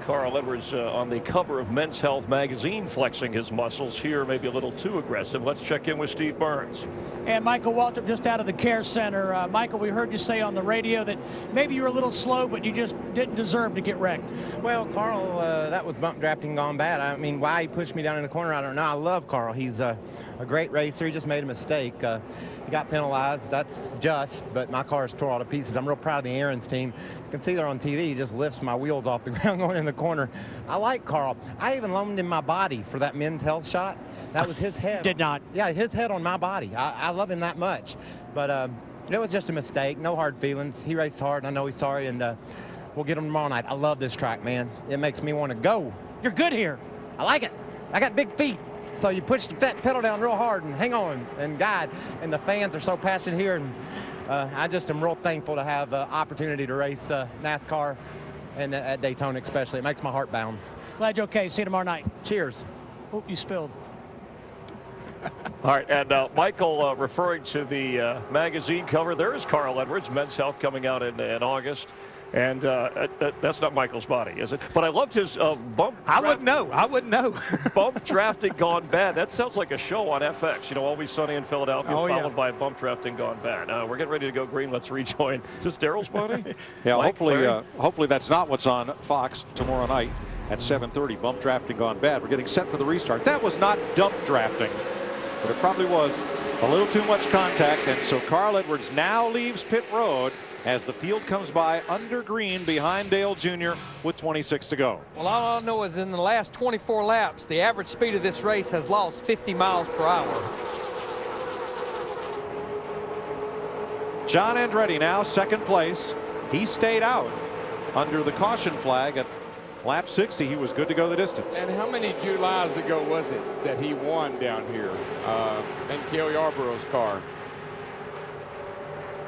Carl Edwards on the cover of Men's Health magazine flexing his muscles here, maybe a little too aggressive. Let's check in with Steve Burns. And Michael Waltrip just out of the care center. Michael, we heard you say on the radio that maybe you were a little slow, but you just didn't deserve to get wrecked. Well, Carl, that was bump drafting gone bad. I mean, why he pushed me down in the corner, I don't know. I love Carl. He's a great racer. He just made a mistake. He got penalized. That's just, but my car is tore all to pieces. I'm real proud of the Aaron's team. You can see there on TV, he just lifts my wheels off the ground going in the corner. I like Carl. I even loaned him my body for that Men's Health shot. That was his head. Did not. Yeah, his head on my body. I love him that much. But it was just a mistake. No hard feelings. He raced hard, and I know he's sorry, and we'll get him tomorrow night. I love this track, man. It makes me want to go. You're good here. I like it. I got big feet. So you push the pedal down real hard and hang on and guide. And the fans are so passionate here. And I just am real thankful to have opportunity to race NASCAR and at Daytona especially. It makes my heart bound. Glad you're okay. See you tomorrow night. Cheers. Oh, you spilled. All right, and Michael, referring to the magazine cover, there is Carl Edwards, Men's Health, coming out in August. And that's not Michael's body, is it? But I loved his bump. I wouldn't know. I wouldn't know. Bump drafting gone bad. That sounds like a show on FX. You know, Always Sunny in Philadelphia, followed by bump drafting gone bad. We're getting ready to go green. Let's rejoin. Is this Daryl's body? Yeah, hopefully that's not what's on Fox tomorrow night at 7:30. Bump drafting gone bad. We're getting set for the restart. That was not dump drafting, but it probably was a little too much contact. And so Carl Edwards now leaves pit road as the field comes by under green behind Dale Jr. with 26 to go. Well, all I know is in the last 24 laps, the average speed of this race has lost 50 miles per hour. John Andretti now second place. He stayed out under the caution flag at lap 60. He was good to go the distance. And how many Julys ago was it that he won down here in Cale Yarborough's car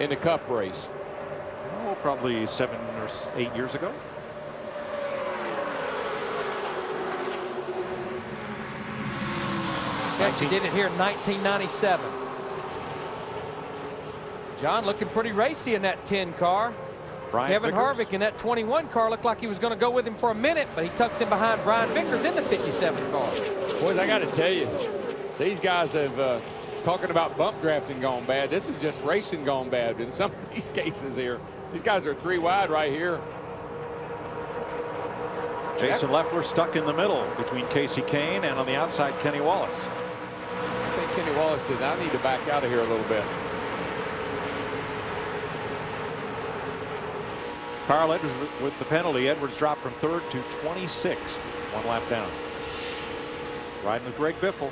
in the Cup race? Oh, probably 7 or 8 years ago. Yes, he did it here in 1997. John looking pretty racy in that 10 car. Brian Kevin Vickers. Harvick in that 21 car looked like he was going to go with him for a minute, but he tucks in behind Brian Vickers in the 57 car. Boys, I got to tell you, these guys have talking about bump drafting gone bad. This is just racing gone bad in some of these cases here. These guys are 3 wide right here. Jason Leffler stuck in the middle between Casey Kane and on the outside Kenny Wallace. I think Kenny Wallace said, I need to back out of here a little bit. Carl Edwards with the penalty. Edwards dropped from 3rd to 26th. 1 lap down. Riding with Greg Biffle.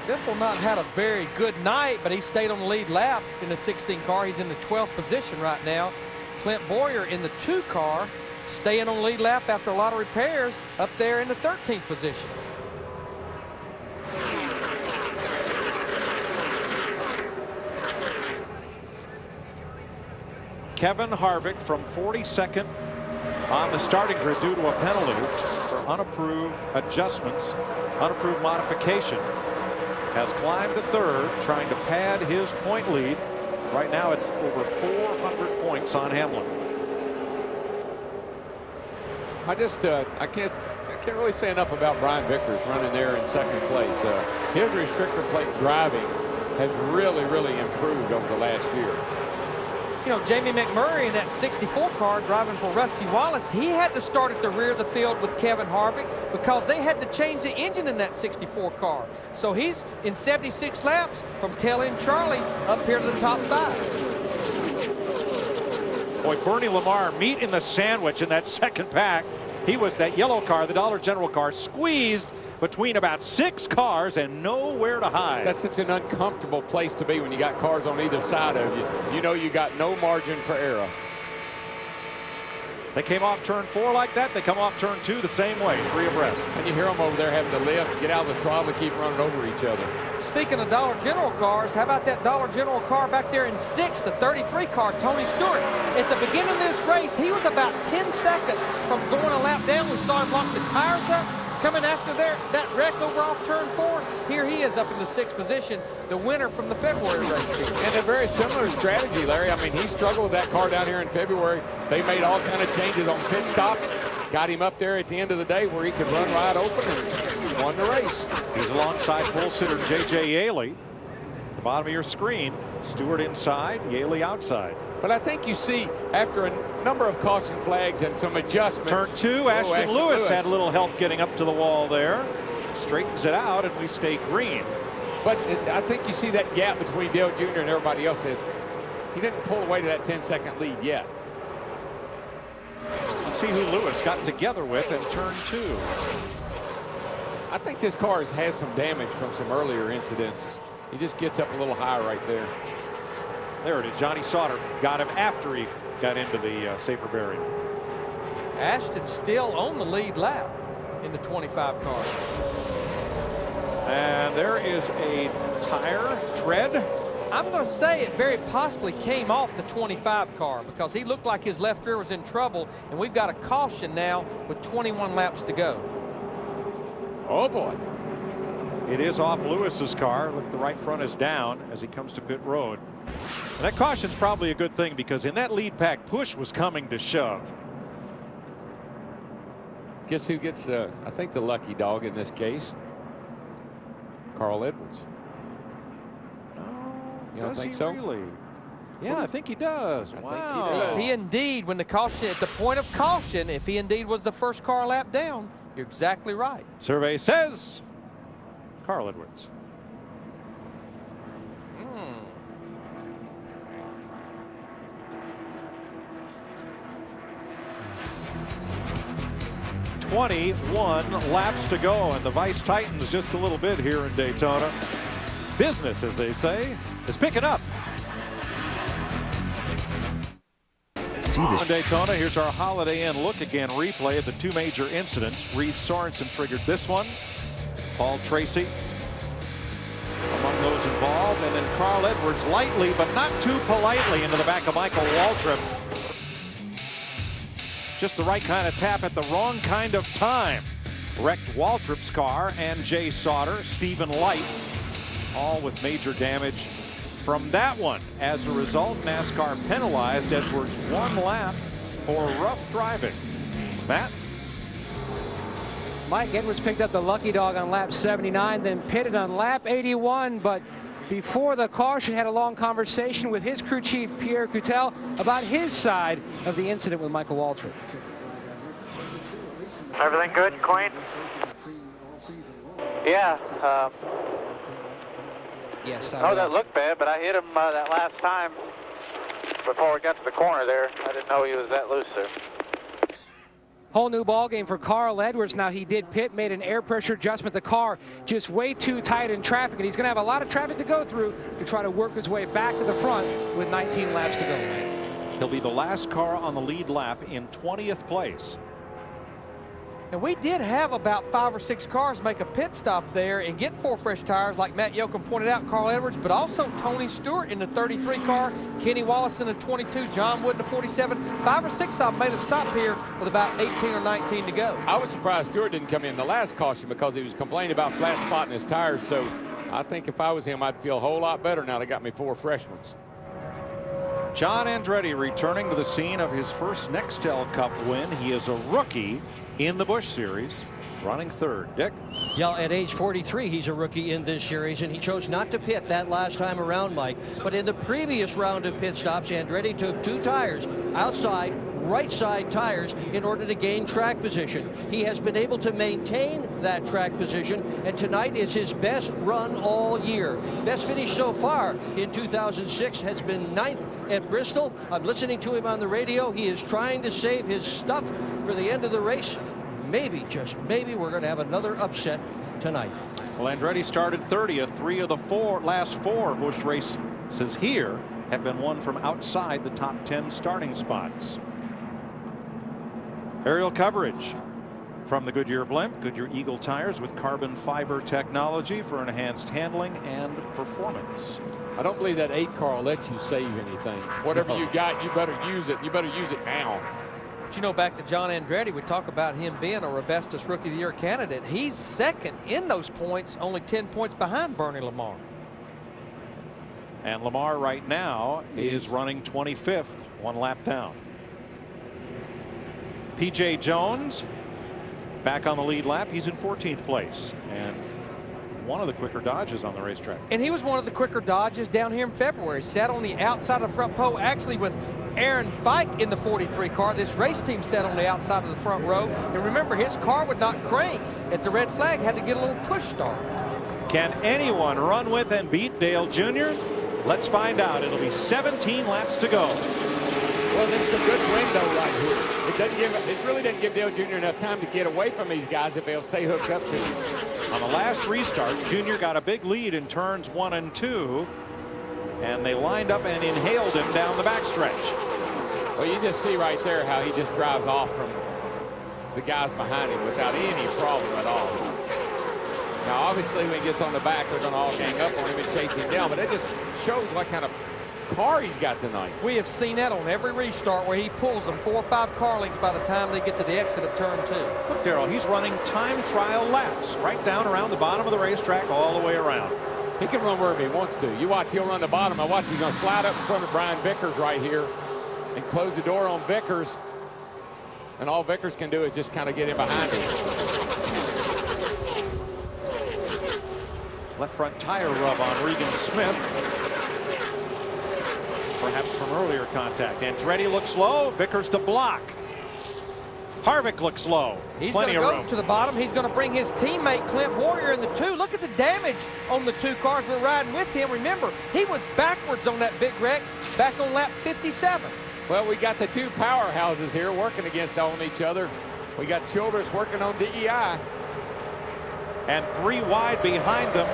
Biffle not had a very good night, but he stayed on the lead lap in the 16 car. He's in the 12th position right now. Clint Boyer in the 2 car, staying on the lead lap after a lot of repairs, up there in the 13th position. Kevin Harvick from 42nd on the starting grid due to a penalty for unapproved adjustments, unapproved modification, has climbed to 3rd, trying to pad his point lead. Right now it's over 400 points on Hamlin. I can't really say enough about Brian Vickers running there in 2nd place. His restrictor plate driving has really improved over the last year. You know, Jamie McMurray in that 64 car driving for Rusty Wallace, he had to start at the rear of the field with Kevin Harvick because they had to change the engine in that 64 car. So he's in 76 laps from tail end Charlie up here to the top 5. Boy, Bernie Lamar meat in the sandwich in that 2nd pack. He was that yellow car, the Dollar General car, squeezed between about 6 cars and nowhere to hide. That's such an uncomfortable place to be when you got cars on either side of you. You know you got no margin for error. They came off turn 4 like that. They come off turn 2 the same way, 3 abreast. And you hear them over there having to lift, get out of the throttle, keep running over each other. Speaking of Dollar General cars, how about that Dollar General car back there in 6th, the 33 car, Tony Stewart. At the beginning of this race, he was about 10 seconds from going a lap down. We saw him lock the tires up. Coming after that wreck over off turn 4, here he is up in the 6th position, the winner from the February race here. And a very similar strategy, Larry. I mean, he struggled with that car down here in February. They made all kind of changes on pit stops, got him up there at the end of the day where he could run right open and won the race. He's alongside pole sitter J.J. Yaley. At the bottom of your screen, Stewart inside, Yaley outside. But I think you see, after a number of caution flags and some adjustments. Turn 2, Ashton Lewis had a little help getting up to the wall there. Straightens it out, and we stay green. But I think you see that gap between Dale Jr. and everybody else is he didn't pull away to that 10-second lead yet. Let's see who Lewis got together with in turn 2. I think this car has had some damage from some earlier incidents. He just gets up a little high right there. There it is. Johnny Sauter got him after he got into the safer barrier. Ashton still on the lead lap in the 25 car. And there is a tire tread. I'm going to say it very possibly came off the 25 car because he looked like his left rear was in trouble, and we've got a caution now with 21 laps to go. Oh boy. It is off Lewis's car. Look, the right front is down as he comes to pit road. And that caution's probably a good thing because in that lead pack, Push was coming to shove. Guess who gets, I think, the lucky dog in this case? Carl Edwards. No, you don't does think he so? Really? Yeah, I think he does. Wow. If he indeed, when the caution, at the point of caution, if he indeed was the first car lap down, you're exactly right. Survey says Carl Edwards. 21 laps to go, and the Vice Titans just a little bit here in Daytona. Business, as they say, is picking up. See this in Daytona. Here's our Holiday Inn look again replay of the 2 major incidents. Reed Sorensen triggered this one. Paul Tracy among those involved, and then Carl Edwards lightly but not too politely into the back of Michael Waltrip. Just the right kind of tap at the wrong kind of time. Wrecked Waltrip's car and Jay Sauter, Stephen Light, all with major damage. from that one. As a result, NASCAR penalized Edwards 1 lap for rough driving. Matt? Mike Edwards picked up the lucky dog on lap 79, then pitted on lap 81, but before the caution had a long conversation with his crew chief, Pierre Coutel, about his side of the incident with Michael Waltrip. Everything good, Queen? Yeah. Yes. Oh, that looked bad, but I hit him that last time before we got to the corner there. I didn't know he was that loose there. Whole new ball game for Carl Edwards. Now he did pit, made an air pressure adjustment. The car just way too tight in traffic, and he's going to have a lot of traffic to go through to try to work his way back to the front with 19 laps to go. He'll be the last car on the lead lap in 20th place. And we did have about 5 or 6 cars make a pit stop there and get 4 fresh tires, like Matt Yoakum pointed out, Carl Edwards, but also Tony Stewart in the 33 car, Kenny Wallace in the 22, John Wood in the 47. 5 or 6 of them made a stop here with about 18 or 19 to go. I was surprised Stewart didn't come in the last caution because he was complaining about flat spot in his tires. So I think if I was him, I'd feel a whole lot better now they got me 4 fresh ones. John Andretti returning to the scene of his first Nextel Cup win. He is a rookie in the Busch Series, running third. Dick? Yeah, at age 43, he's a rookie in this series, and he chose not to pit that last time around, Mike. But in the previous round of pit stops, Andretti took 2 tires, outside, right side tires, in order to gain track position. He has been able to maintain that track position, and tonight is his best run all year. Best finish so far in 2006 has been 9th at Bristol. I'm listening to him on the radio. He is trying to save his stuff for the end of the race. Maybe, just maybe, we're going to have another upset tonight. Well, Andretti started 30th. 3 of the last 4 Busch races here have been won from outside the top 10 starting spots. Aerial coverage from the Goodyear blimp. Goodyear Eagle tires with carbon fiber technology for enhanced handling and performance. I don't believe that 8 car will let you save anything. Whatever you got, you better use it. You better use it now. But you know, back to John Andretti, we talk about him being a Robestas Rookie of the Year candidate. He's second in those points, only 10 points behind Bernie Lamar. And Lamar right now is running 25th, 1 lap down. P.J. Jones back on the lead lap. He's in 14th place and one of the quicker dodges on the racetrack. And he was one of the quicker dodges down here in February. Sat on the outside of the front pole, actually with Aaron Fike in the 43 car. This race team sat on the outside of the front row. And remember, his car would not crank at the red flag, had to get a little push start. Can anyone run with and beat Dale Jr.? Let's find out. It'll be 17 laps to go. Well, this is a good window right here. It really doesn't give Dale Jr. enough time to get away from these guys if they'll stay hooked up to him. On the last restart, Jr. got a big lead in turns 1 and 2, and they lined up and inhaled him down the backstretch. Well, you just see right there how he just drives off from the guys behind him without any problem at all. Now, obviously, when he gets on the back, they're going to all gang up on him and chase him down, but it just shows what kind of car he's got tonight. We have seen that on every restart where he pulls them 4 or 5 car lengths by the time they get to the exit of turn 2. Look, Darrell, he's running time trial laps right down around the bottom of the racetrack all the way around. He can run wherever he wants to. You watch, he'll run the bottom. I watch, he's going to slide up in front of Brian Vickers right here and close the door on Vickers. And all Vickers can do is just kind of get in behind him. Left front tire rub on Regan Smith. Perhaps from earlier contact. Andretti looks low. Vickers to block. Harvick looks low. He's going to go to the bottom. He's going to bring his teammate Clint Warrior in the 2. Look at the damage on the 2 cars we're riding with him. Remember, he was backwards on that big wreck back on lap 57. Well, we got the 2 powerhouses here working against each other. We got Childress working on DEI. And 3 wide behind them.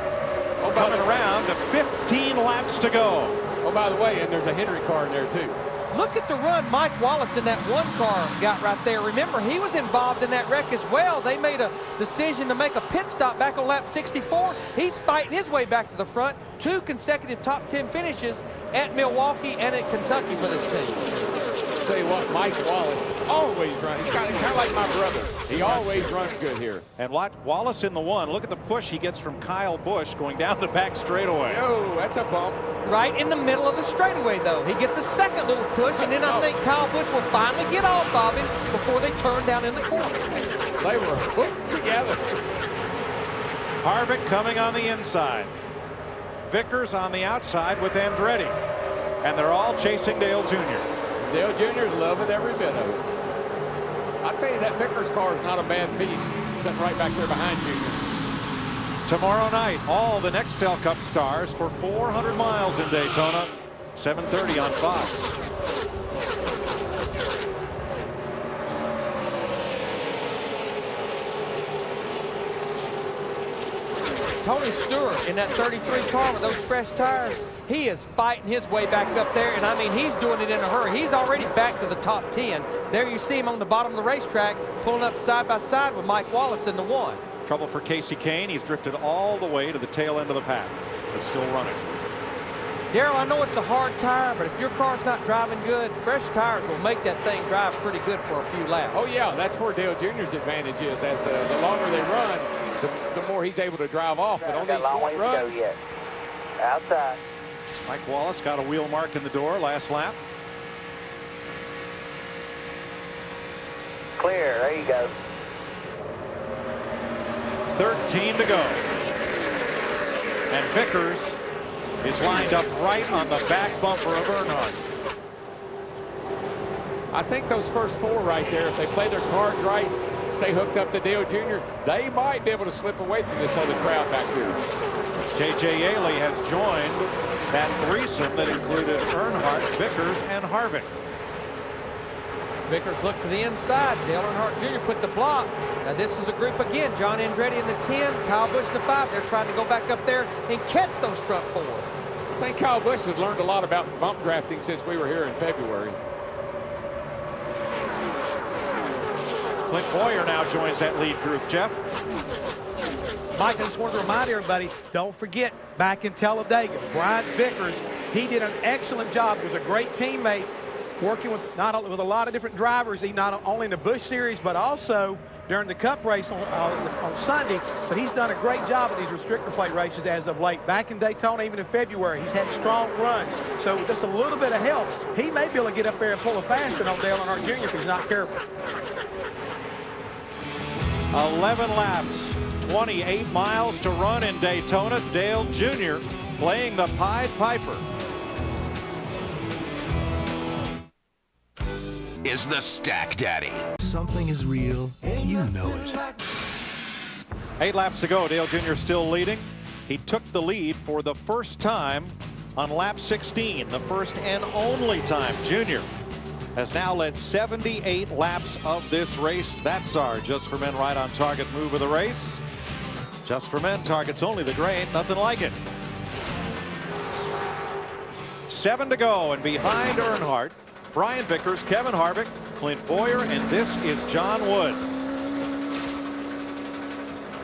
Coming around to 15 laps to go. Oh, by the way, and there's a Henry car in there, too. Look at the run Mike Wallace in that 1 car got right there. Remember, he was involved in that wreck as well. They made a decision to make a pit stop back on lap 64. He's fighting his way back to the front. 2 consecutive top 10 finishes at Milwaukee and at Kentucky for this team. tell you what, Mike Wallace always runs. He's kind of like my brother. He always runs good here. And Wallace in the one. Look at the push he gets from Kyle Busch going down the back straightaway. Oh, that's a bump. Right in the middle of the straightaway, though. He gets a second little push, and then I think Kyle Busch will finally get off of him before they turn down in the corner. They were hooked together. Harvick coming on the inside. Vickers on the outside with Andretti. And they're all chasing Dale Jr. Dale Jr.'s loving every bit of it. I tell you, that Vickers car is not a bad piece, sitting right back there behind Jr. Tomorrow night, all the Nextel Cup stars for 400 miles in Daytona, 7:30 on Fox. Tony Stewart in that 33 car with those fresh tires, he is fighting his way back up there, and I mean, he's doing it in a hurry. He's already back to the top 10. There you see him on the bottom of the racetrack, pulling up side by side with Mike Wallace in the one. Trouble for Casey Kane. He's drifted all the way to the tail end of the pack, but still running. Darrell, I know it's a hard tire, but if your car's not driving good, fresh tires will make that thing drive pretty good for a few laps. Oh, yeah, that's where Dale Jr.'s advantage is. As the longer they run, the more he's able to drive off. But on these short runs, outside. Mike Wallace got a wheel mark in the door last lap. Clear, there you go. 13 to go. And Vickers is lined up right on the back bumper of Earnhardt. I think those first four right there, if they play their cards right, stay hooked up to Dale Jr., they might be able to slip away from this other crowd back here. J.J. Yaley has joined that threesome that included Earnhardt, Vickers, and Harvick. Vickers looked to the inside. Dale Earnhardt Jr. put the block. Now this is a group again. John Andretti in the 10, Kyle Busch in the 5. They're trying to go back up there and catch those front four. I think Kyle Busch has learned a lot about bump drafting since we were here in February. Clint Boyer now joins that lead group. Jeff? Mike, I just wanted to remind everybody, don't forget, back in Talladega, Brian Vickers, he did an excellent job. He was a great teammate, working with with a lot of different drivers, not only in the Busch Series, but also during the Cup race on Sunday. But he's done a great job at these restrictor plate races as of late. Back in Daytona, even in February, he's had strong runs. So with just a little bit of help, he may be able to get up there and pull a fast one on Dale Earnhardt Jr. if he's not careful. 11 laps, 28 miles to run in Daytona. Dale Jr. playing the Pied Piper. Is the Stack Daddy. Something is real, you know it. 8 laps to go. Dale Jr. still leading. He took the lead for the first time on lap 16, the first and only time. Jr. has now led 78 laps of this race. That's our Just for Men right on target move of the race. Just for Men targets only the gray, ain't nothing like it. 7 to go, and behind Earnhardt, Brian Vickers, Kevin Harvick, Clint Boyer, and this is John Wood.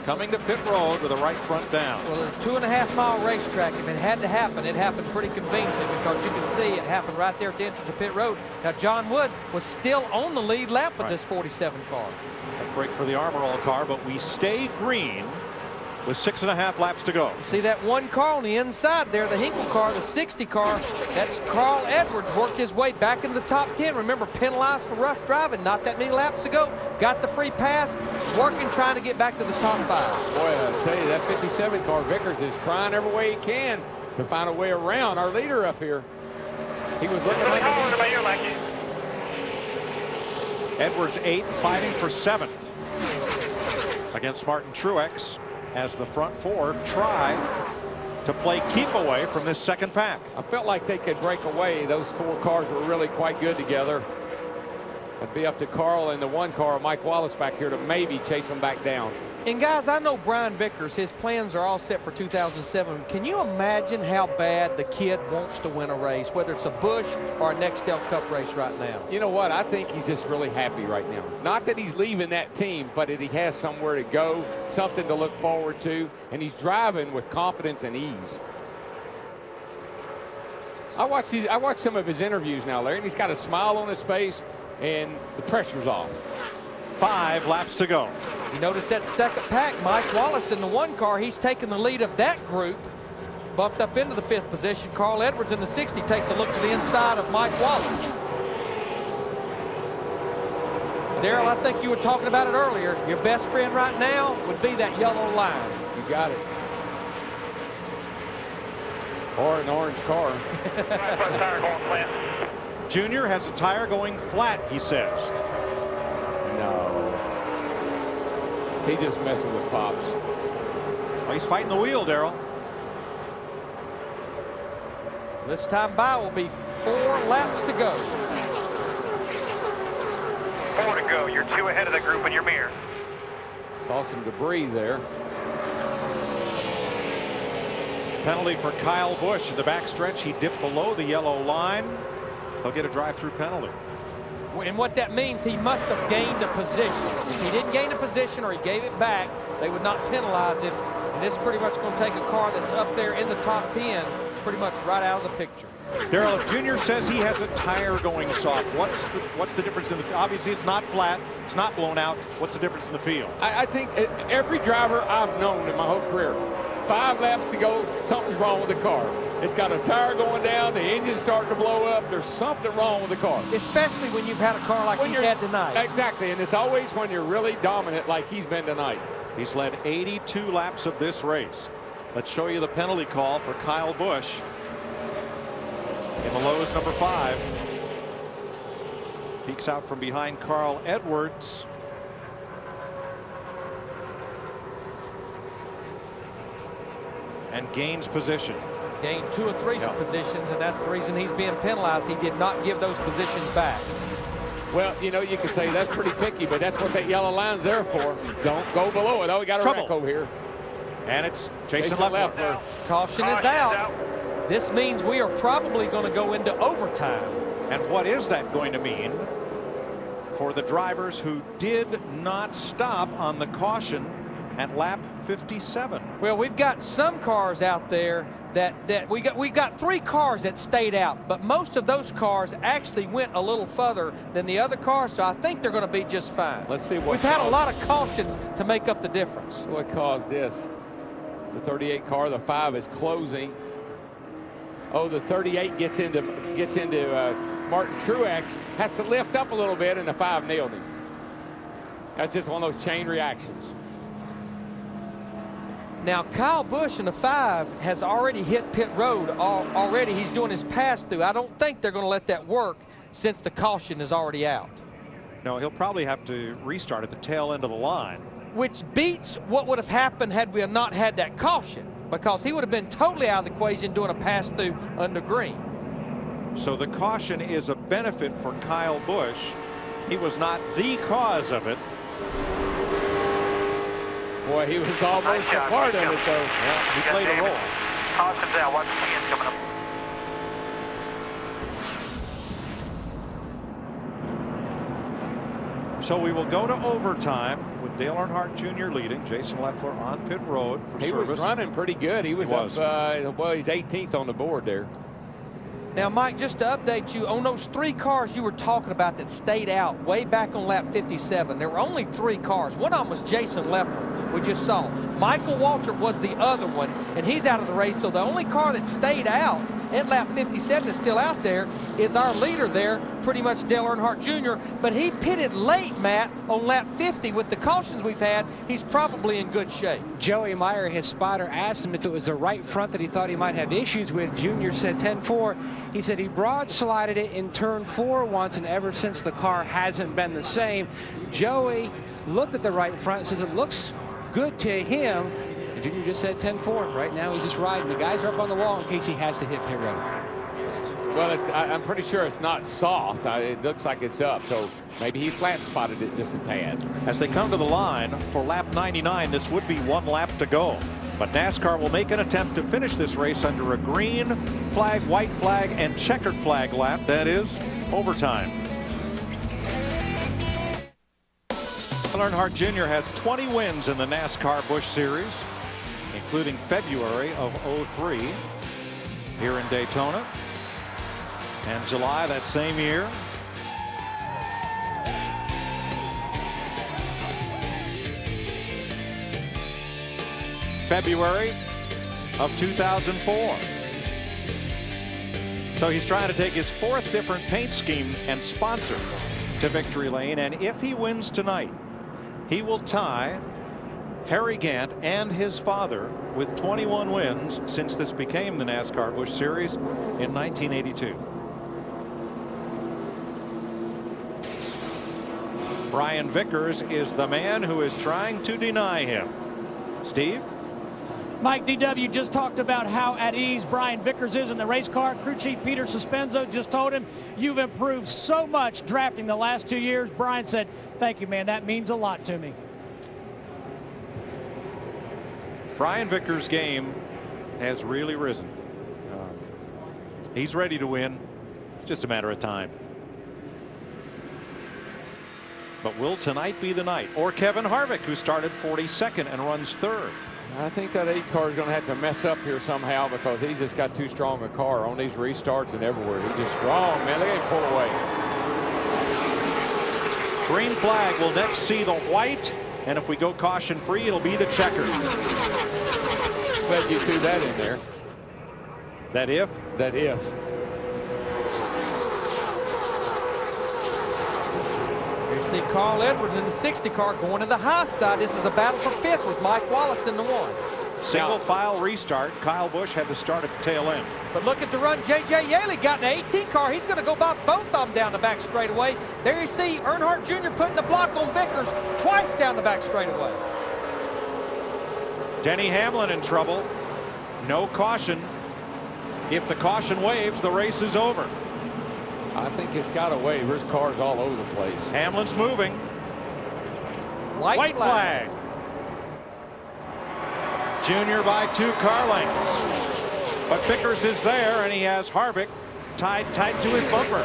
Coming to pit road with a right front down. Well, a 2.5-mile racetrack, if it had to happen, it happened pretty conveniently because you can see it happened right there at the entrance to pit road. Now, John Wood was still on the lead lap with this 47 car. A break for the Armor All car, but we stay green with 6.5 laps to go. See that one car on the inside there, the Hinkle car, the 60 car, that's Carl Edwards, worked his way back into the top 10. Remember, penalized for rough driving not that many laps ago. Got the free pass, working, trying to get back to the top 5. Boy, I tell you, that 57 car, Vickers, is trying every way he can to find a way around our leader up here. He was looking like Edwards 8th, fighting for 7th against Martin Truex, as the front four try to play keep away from this second pack. I felt like they could break away. Those 4 cars were really quite good together. It'd be up to Carl and the 1 car, Mike Wallace, back here to maybe chase them back down. And guys, I know Brian Vickers, his plans are all set for 2007. Can you imagine how bad the kid wants to win a race, whether it's a Busch or a Nextel Cup race right now? You know what? I think he's just really happy right now. Not that he's leaving that team, but that he has somewhere to go, something to look forward to, and he's driving with confidence and ease. I watched some of his interviews now, Larry, and he's got a smile on his face, and the pressure's off. 5 laps to go. You notice that second pack, Mike Wallace in the 1 car, he's taking the lead of that group, bumped up into the 5th position. Carl Edwards in the 60 takes a look to the inside of Mike Wallace. Darrell, I think you were talking about it earlier. Your best friend right now would be that yellow line. You got it. Or an orange car. Junior has a tire going flat, he says. No. He's just messing with Pops. Well, he's fighting the wheel, Darrell. This time by will be 4 laps to go. 4 to go. You're 2 ahead of the group in your mirror. Saw some debris there. Penalty for Kyle Busch in the backstretch. He dipped below the yellow line. He'll get a drive-through penalty. And what that means, he must have gained a position. If he didn't gain a position or he gave it back, they would not penalize him. And this is pretty much going to take a car that's up there in the top 10, pretty much right out of the picture. Darrell, if Junior says he has a tire going soft, what's the difference in the? Obviously, it's not flat, it's not blown out. What's the difference in the field? I think every driver I've known in my whole career, 5 laps to go, something's wrong with the car. It's got a tire going down, the engine's starting to blow up. There's something wrong with the car. Especially when you've had a car like he's had tonight. Exactly, and it's always when you're really dominant like he's been tonight. He's led 82 laps of this race. Let's show you the penalty call for Kyle Busch. In the lows, number 5. Peeks out from behind Carl Edwards. And gains position. Gained 2 or 3 positions, and that's the reason he's being penalized. He did not give those positions back. Well, you know, you could say that's pretty picky, but that's what that yellow line's there for. Don't go below it. Oh, we got a wreck over here. And it's Jason Leffler. Caution is out. This means we are probably going to go into overtime. And what is that going to mean for the drivers who did not stop on the caution at lap 57? Well, we've got some cars out there that we've got 3 cars that stayed out, but most of those cars actually went a little further than the other cars, so I think they're going to be just fine. Let's see what we've had a lot of cautions to make up the difference. What caused this? It's the 38 car. The 5 is closing. Oh, the 38 gets into Martin Truex, has to lift up a little bit, and the 5 nailed him. That's just one of those chain reactions. Now, Kyle Busch in the 5 has already hit pit road already. He's doing his pass-through. I don't think they're going to let that work since the caution is already out. No, he'll probably have to restart at the tail end of the line. Which beats what would have happened had we not had that caution, because he would have been totally out of the equation doing a pass-through under green. So the caution is a benefit for Kyle Busch. He was not the cause of it. Boy, he was almost a part of it, though. Yeah, he played a role. Caution's out. Watch the hands coming up. So we will go to overtime with Dale Earnhardt Jr. leading. Jason Leffler on pit road for service. He was running pretty good. He was up, well, he's 18th on the board there. Now, Mike, just to update you, on those 3 cars you were talking about that stayed out way back on lap 57, there were only 3 cars. One of them was Jason Leffler, we just saw. Michael Waltrip was the other one, and he's out of the race. So the only car that stayed out at lap 57 is still out there is our leader there, pretty much Dale Earnhardt Jr. But he pitted late, Matt, on lap 50. With the cautions we've had, he's probably in good shape. Joey Meyer, his spotter, asked him if it was the right front that he thought he might have issues with. Junior said 10-4. He said he broad-slided it in turn 4 once, and ever since the car hasn't been the same. Joey looked at the right front and says it looks good to him. And Junior just said 10-4. Right now he's just riding. The guys are up on the wall in case he has to hit pit road. Well, I'm pretty sure it's not soft. It looks like it's up, so maybe he flat spotted it just a tad. As they come to the line for lap 99, this would be 1 lap to go. But NASCAR will make an attempt to finish this race under a green flag, white flag, and checkered flag lap. That is overtime. Earnhardt Jr. has 20 wins in the NASCAR Busch Series, including February of '03 here in Daytona. And July that same year, February of 2004. So he's trying to take his 4th different paint scheme and sponsor to victory lane. And if he wins tonight, he will tie Harry Gant and his father with 21 wins since this became the NASCAR Busch Series in 1982. Brian Vickers is the man who is trying to deny him. Steve? Mike, DW just talked about how at ease Brian Vickers is in the race car. Crew Chief Peter Suspenzo just told him, you've improved so much drafting the last 2 years. Brian said, thank you, man. That means a lot to me. Brian Vickers' game has really risen. He's ready to win. It's just a matter of time. But will tonight be the night? Or Kevin Harvick, who started 42nd and runs 3rd? I think that 8 car is going to have to mess up here somehow because he's just got too strong a car on these restarts and everywhere. He's just strong, man. Look at him pull away. Green flag will next see the white, and if we go caution free, it'll be the checker. Glad you threw that in there. That if? That if. You see Carl Edwards in the 60 car going to the high side. This is a battle for 5th with Mike Wallace in the 1. Single file restart. Kyle Busch had to start at the tail end. But look at the run J.J. Yaley got in the 18 car. He's going to go by both of them down the back straightaway. There you see Earnhardt Jr. putting the block on Vickers twice down the back straightaway. Denny Hamlin in trouble. No caution. If the caution waves, the race is over. I think it's got a wave. There's cars all over the place. Hamlin's moving. White flag. Junior by 2 car lengths. But Vickers is there, and he has Harvick tied tight to his bumper.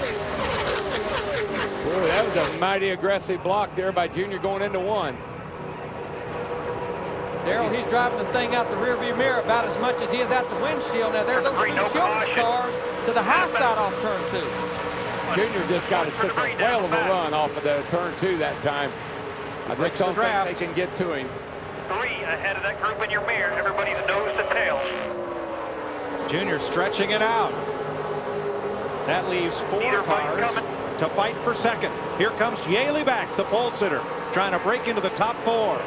Boy, that was a mighty aggressive block there by Junior going into 1. Darrell, he's driving the thing out the rearview mirror about as much as he is out the windshield. Now there are those 2 children's cars to the high side off turn 2. Junior just got such a whale of a run off of the turn 2 that time. I just don't think they can get to him. 3 ahead of that group in your mirror. Everybody's nose to tail. Junior stretching it out. That leaves 4 cars to fight for 2nd. Here comes Yaley back, the pole sitter, trying to break into the top 4.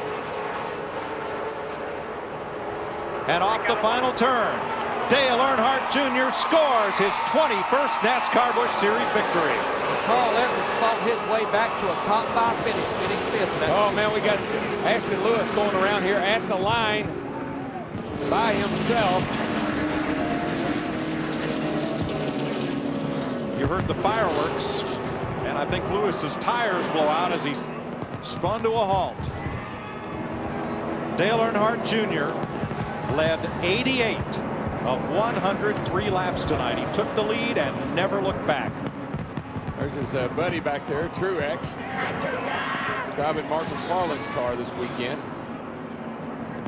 And off the final turn, Dale Earnhardt Jr. scores his 21st NASCAR Busch Series victory. Carl Edwards fought his way back to a top 5 finish, finishing 5th. Oh, man, we got Ashton Lewis going around here at the line by himself. You heard the fireworks, and I think Lewis's tires blow out as he's spun to a halt. Dale Earnhardt Jr. led 88 of 103 laps tonight. He took the lead and never looked back. There's his buddy back there, Truex, driving Marcus Farland's car this weekend.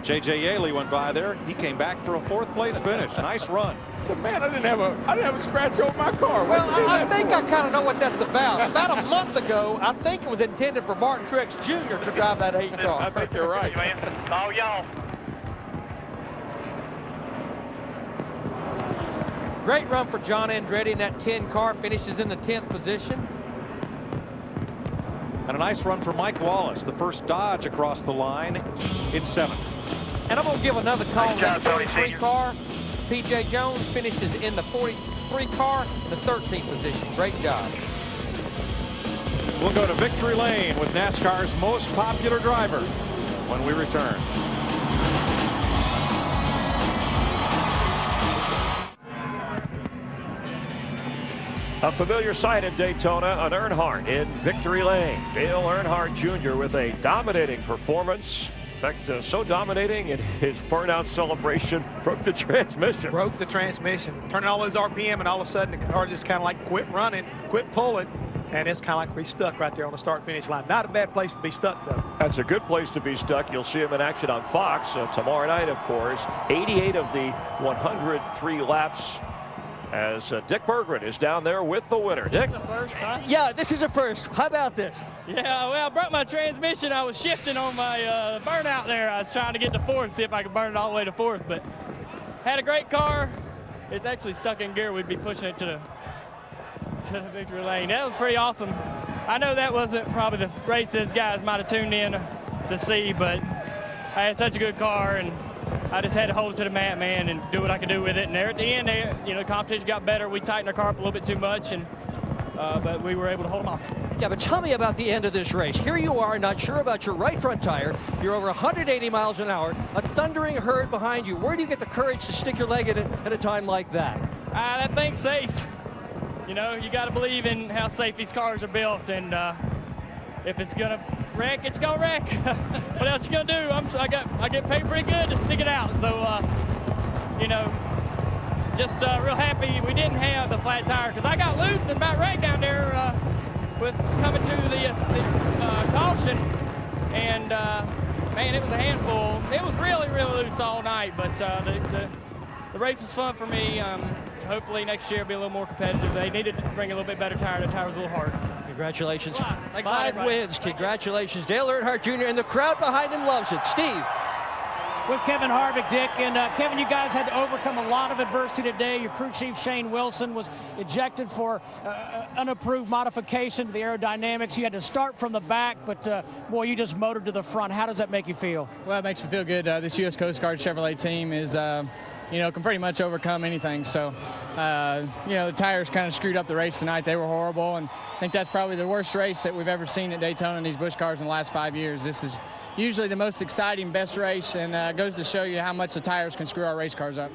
J.J. Yaley went by there. He came back for a 4th place finish. Nice run. So, man, I didn't have a scratch on my car. Well, I think I kind of know what that's about. About a month ago, I think it was intended for Martin Truex Jr. to drive that 8 car. I think you're right. Oh, y'all. Great run for John Andretti in that 10 car, finishes in the 10th position. And a nice run for Mike Wallace, the first Dodge across the line in 7th. And I'm going to give another call in the 43 car. P.J. Jones finishes in the 43 car in the 13th position. Great job. We'll go to victory lane with NASCAR's most popular driver when we return. A familiar sight at Daytona, an Earnhardt in victory lane. Dale Earnhardt Jr. with a dominating performance. In fact, so dominating in his burnout celebration, broke the transmission. Broke the transmission. Turning all those RPM, and all of a sudden the car just kind of like quit running, quit pulling, and it's kind of like we're stuck right there on the start-finish line. Not a bad place to be stuck, though. That's a good place to be stuck. You'll see him in action on Fox tomorrow night, of course. 88 of the 103 laps as Dick Berggren is down there with the winner. Dick? First, huh? Yeah, this is a first. How about this? Yeah, well, I broke my transmission. I was shifting on my burnout there. I was trying to get to fourth, see if I could burn it all the way to fourth, but had a great car. It's actually stuck in gear. We'd be pushing it to the victory lane. That was pretty awesome. I know that wasn't probably the race these guys might have tuned in to see, but I had such a good car, and I just had to hold it to the mat, man, and do what I could do with it. And there at the end, the competition got better. We tightened our car up a little bit too much, and but we were able to hold them off. Yeah, but tell me about the end of this race. Here you are, not sure about your right front tire. You're over 180 miles an hour, a thundering herd behind you. Where do you get the courage to stick your leg in it at a time like that? That thing's safe. You know, you got to believe in how safe these cars are built, and if it's gonna wreck, it's gonna wreck. What else you gonna do? I get paid pretty good to stick it out. So, you know, just real happy we didn't have the flat tire, because I got loose and about right down there with coming to the caution, and man, it was a handful. It was really, really loose all night, but the race was fun for me. Hopefully next year will be a little more competitive. They needed to bring a little bit better tire. The tire was a little hard. Congratulations. Thanks 5 wins. Congratulations. Dale Earnhardt Jr. and the crowd behind him loves it. Steve. With Kevin Harvick, Dick, and Kevin, you guys had to overcome a lot of adversity today. Your crew chief, Shane Wilson, was ejected for unapproved modification to the aerodynamics. You had to start from the back, but boy, you just motored to the front. How does that make you feel? Well, it makes me feel good. This U.S. Coast Guard Chevrolet team is, you know, can pretty much overcome anything. So, you know, the tires kind of screwed up the race tonight. They were horrible, and I think that's probably the worst race that we've ever seen at Daytona in these Busch cars in the last 5 years. This is usually the most exciting, best race, and goes to show you how much the tires can screw our race cars up.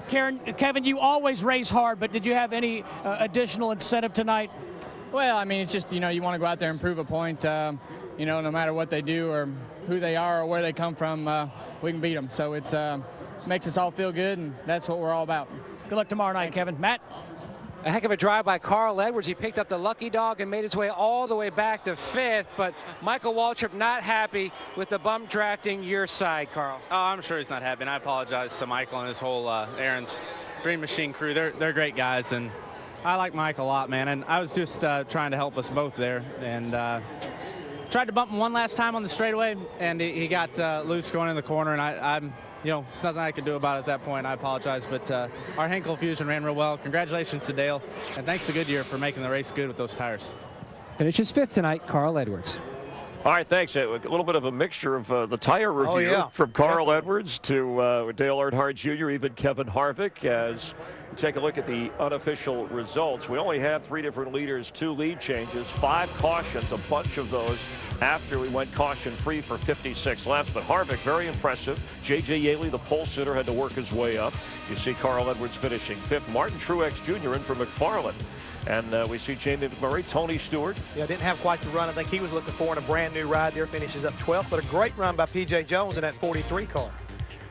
Kevin, you always race hard, but did you have any additional incentive tonight? Well, I mean, it's just, you know, you want to go out there and prove a point. You know, no matter what they do or who they are or where they come from, we can beat them. So it's makes us all feel good, and that's what we're all about. Good luck tomorrow night, Kevin. Matt? A heck of a drive by Carl Edwards. He picked up the lucky dog and made his way all the way back to 5th, but Michael Waltrip not happy with the bump drafting your side, Carl. Oh, I'm sure he's not happy, and I apologize to Michael and his whole Aaron's Green Machine crew. They're great guys, and I like Mike a lot, man, and I was just trying to help us both there, and tried to bump him one last time on the straightaway, and he got loose going in the corner, and I'm you know, there's nothing I could do about it at that point. I apologize, but our Henkel Fusion ran real well. Congratulations to Dale, and thanks to Goodyear for making the race good with those tires. Finishes 5th tonight, Carl Edwards. All right, thanks. A little bit of a mixture of the tire review from Carl Edwards to Dale Earnhardt Jr., even Kevin Harvick, as we take a look at the unofficial results. We only had 3 different leaders, 2 lead changes, 5 cautions, a bunch of those after we went caution-free for 56 laps. But Harvick, very impressive. J.J. Yaley, the pole sitter, had to work his way up. You see Carl Edwards finishing 5th. Martin Truex Jr. in for McFarlane. And we see Jamie McMurray, Tony Stewart. Yeah, didn't have quite the run I think he was looking for in a brand new ride there. Finishes up 12th, but a great run by P.J. Jones in that 43 car.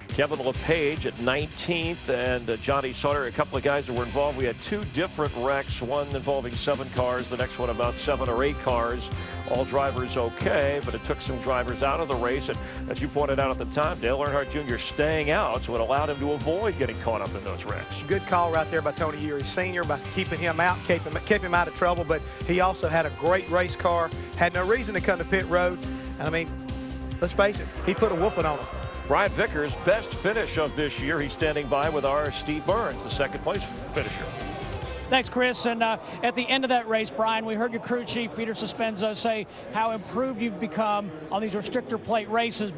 Kevin LePage at 19th, and Johnny Sutter, a couple of guys that were involved. We had 2 different wrecks, one involving 7 cars, the next one about 7 or 8 cars. All drivers okay, but it took some drivers out of the race. And as you pointed out at the time, Dale Earnhardt Jr. staying out, so it allowed him to avoid getting caught up in those wrecks. Good call right there by Tony Eury Sr. by keeping him out, kept him out of trouble, but he also had a great race car, had no reason to come to pit road. And I mean, let's face it, he put a whooping on him. Brian Vickers, best finish of this year. He's standing by with our Steve Burns, the second place finisher. Thanks, Chris. And at the end of that race, Brian, we heard your crew chief, Peter Suspenzo, say how improved you've become on these restrictor plate races.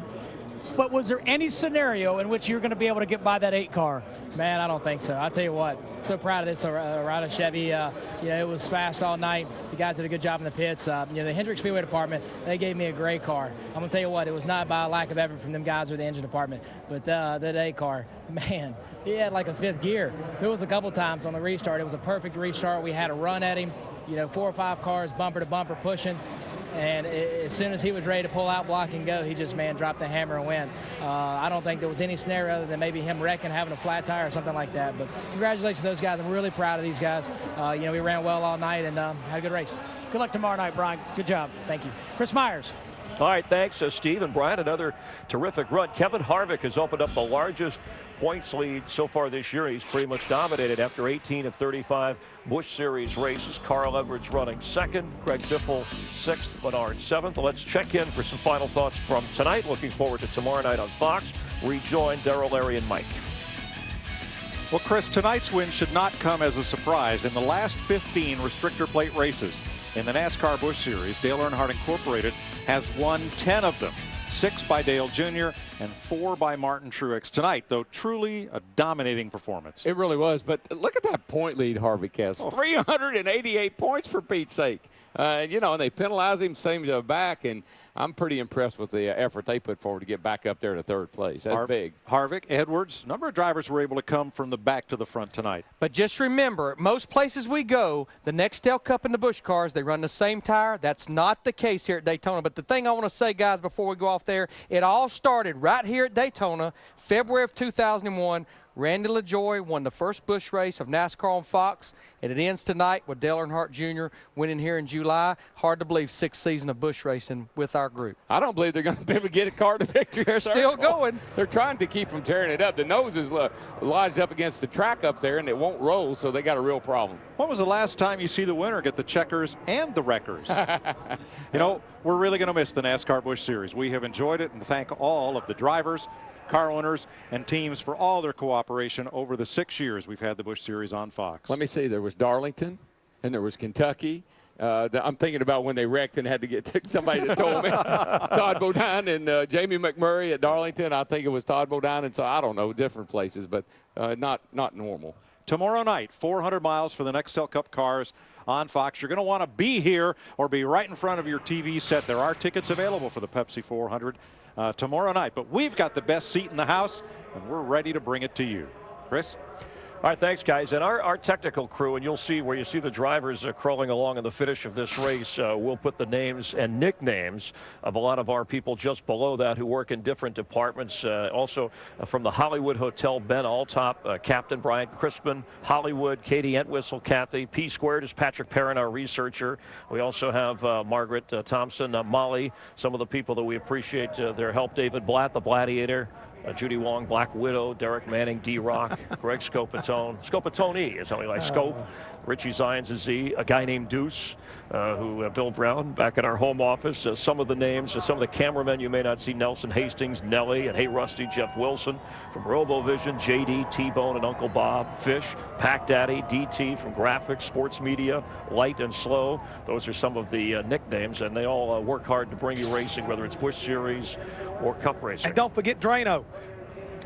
But was there any scenario in which you're going to be able to get by that 8 car? Man, I don't think so. I'll tell you what, so proud of this Rada Chevy. You know, it was fast all night. The guys did a good job in the pits. You know, the Hendrick Speedway department, they gave me a great car. I'm going to tell you what, it was not by a lack of effort from them guys or the engine department, but that 8 car, man, he had like a 5th gear. There was a couple times on the restart. It was a perfect restart. We had a run at him, you know, 4 or 5 cars, bumper to bumper, pushing. And as soon as he was ready to pull out, block, and go, he just, man, dropped the hammer and went. I don't think there was any scenario other than maybe him wrecking, having a flat tire or something like that. But congratulations to those guys. I'm really proud of these guys. You know, we ran well all night and had a good race. Good luck tomorrow night, Brian. Good job. Thank you. Chris Myers. All right, thanks, Steve and Brian. Another terrific run. Kevin Harvick has opened up the largest points lead so far this year. He's pretty much dominated after 18 of 35 Busch Series races. Carl Edwards running second, Greg Biffle sixth, Menard seventh. Let's check in for some final thoughts from tonight. Looking forward to tomorrow night on Fox. Rejoin Darrell, Larry, and Mike. Well, Chris, tonight's win should not come as a surprise. In the last 15 restrictor plate races in the NASCAR Busch Series, Dale Earnhardt Incorporated has won 10 of them. 6 by Dale Jr. and 4 by Martin Truex tonight, though truly a dominating performance. It really was, but look at that point lead Harvick has. 388 points for Pete's sake. You know, and they penalize him, send him to the back, and I'm pretty impressed with the effort they put forward to get back up there to third place. That's big. Harvick, Edwards, a number of drivers were able to come from the back to the front tonight. But just remember, most places we go, the Nextel Cup and the Busch cars, they run the same tire. That's not the case here at Daytona. But the thing I want to say, guys, before we go off there, it all started right here at Daytona, February of 2001. Randy LaJoie won the first Busch race of NASCAR on Fox, and it ends tonight with Dale Earnhardt Jr. winning here in July. Hard to believe, 6th season of Busch racing with our group. I don't believe they're going to be able to get a car to victory. They're still going. They're trying to keep from tearing it up. The nose is lodged up against the track up there, and it won't roll, so they got a real problem. When was the last time you see the winner get the checkers and the wreckers? You know, we're really going to miss the NASCAR Busch Series. We have enjoyed it, and thank all of the drivers, car owners, and teams for all their cooperation over the 6 years we've had the Busch Series on Fox. Let me see. There was Darlington, and there was Kentucky. I'm thinking about when they wrecked and had to get somebody that told me. Todd Bodine and Jamie McMurray at Darlington. I think it was Todd Bodine, and so I don't know, different places, but not normal. Tomorrow night, 400 miles for the Nextel Cup cars on Fox. You're going to want to be here or be right in front of your TV set. There are tickets available for the Pepsi 400 tomorrow night. But we've got the best seat in the house, and we're ready to bring it to you. Chris? All right, thanks, guys. And our technical crew, and you'll see where you see the drivers crawling along in the finish of this race, we'll put the names and nicknames of a lot of our people just below that who work in different departments. Also from the Hollywood Hotel, Ben Alltop, Captain Brian Crispin, Hollywood, Katie Entwistle, Kathy. P Squared is Patrick Perrin, our researcher. We also have Margaret Thompson, Molly, some of the people that we appreciate their help. David Blatt, the Gladiator. Judy Wong, Black Widow, Derek Manning, D-Rock, Greg Scopatone is how we like Scope, Richie Zions is Z, a guy named Deuce, Bill Brown back in our home office. Some of the names, some of the cameramen you may not see, Nelson Hastings, Nelly, and Hey Rusty, Jeff Wilson from RoboVision, JD, T-Bone, and Uncle Bob, Fish, Pack Daddy, DT from Graphics, Sports Media, Light and Slow. Those are some of the nicknames, and they all work hard to bring you racing, whether it's Busch Series or Cup racing. And don't forget Drano.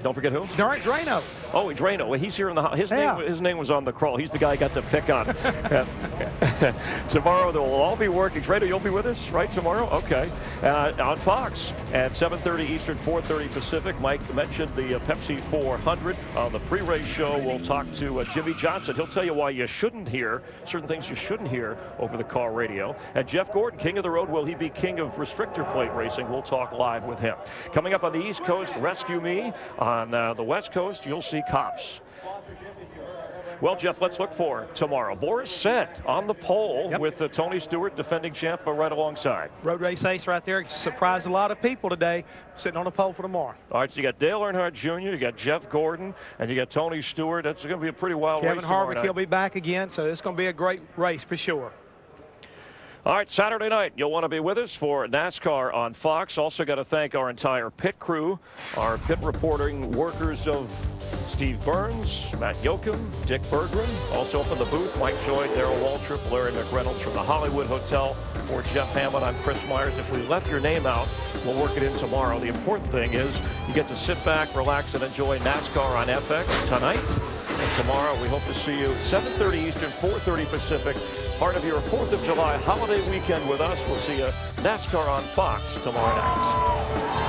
Don't forget who? Drano. Oh, Drano. Well, he's here in the his name was on the crawl. He's the guy I got to pick on. Tomorrow they'll all be working. Drano, you'll be with us, right, tomorrow? Okay. On Fox at 7:30 Eastern, 4:30 Pacific. Mike mentioned the Pepsi 400. On the pre-race show, we'll talk to Jimmy Johnson. He'll tell you why you shouldn't hear certain things you shouldn't hear over the car radio. And Jeff Gordon, king of the road, will he be king of restrictor plate racing? We'll talk live with him. Coming up on the East Coast, Rescue Me. On the West Coast, you'll see Cops. Well, Jeff, let's look for tomorrow. Boris Said on the pole with Tony Stewart, defending champ, right alongside. Road race ace right there. Surprised a lot of people today, sitting on the pole for tomorrow. All right, so you got Dale Earnhardt Jr., you got Jeff Gordon, and you got Tony Stewart. That's going to be a pretty wild race tomorrow night. Kevin Harvick, he'll be back again, so it's going to be a great race for sure. All right, Saturday night, you'll want to be with us for NASCAR on Fox. Also got to thank our entire pit crew, our pit reporting workers of Steve Burns, Matt Yoakum, Dick Berggren. Also up in the booth, Mike Joy, Darrell Waltrip, Larry McReynolds from the Hollywood Hotel. For Jeff Hammond, I'm Chris Myers. If we left your name out, we'll work it in tomorrow. The important thing is you get to sit back, relax, and enjoy NASCAR on FX tonight. And tomorrow, we hope to see you 7:30 Eastern, 4:30 Pacific. Part of your 4th of July holiday weekend with us. We'll see you NASCAR on Fox tomorrow night.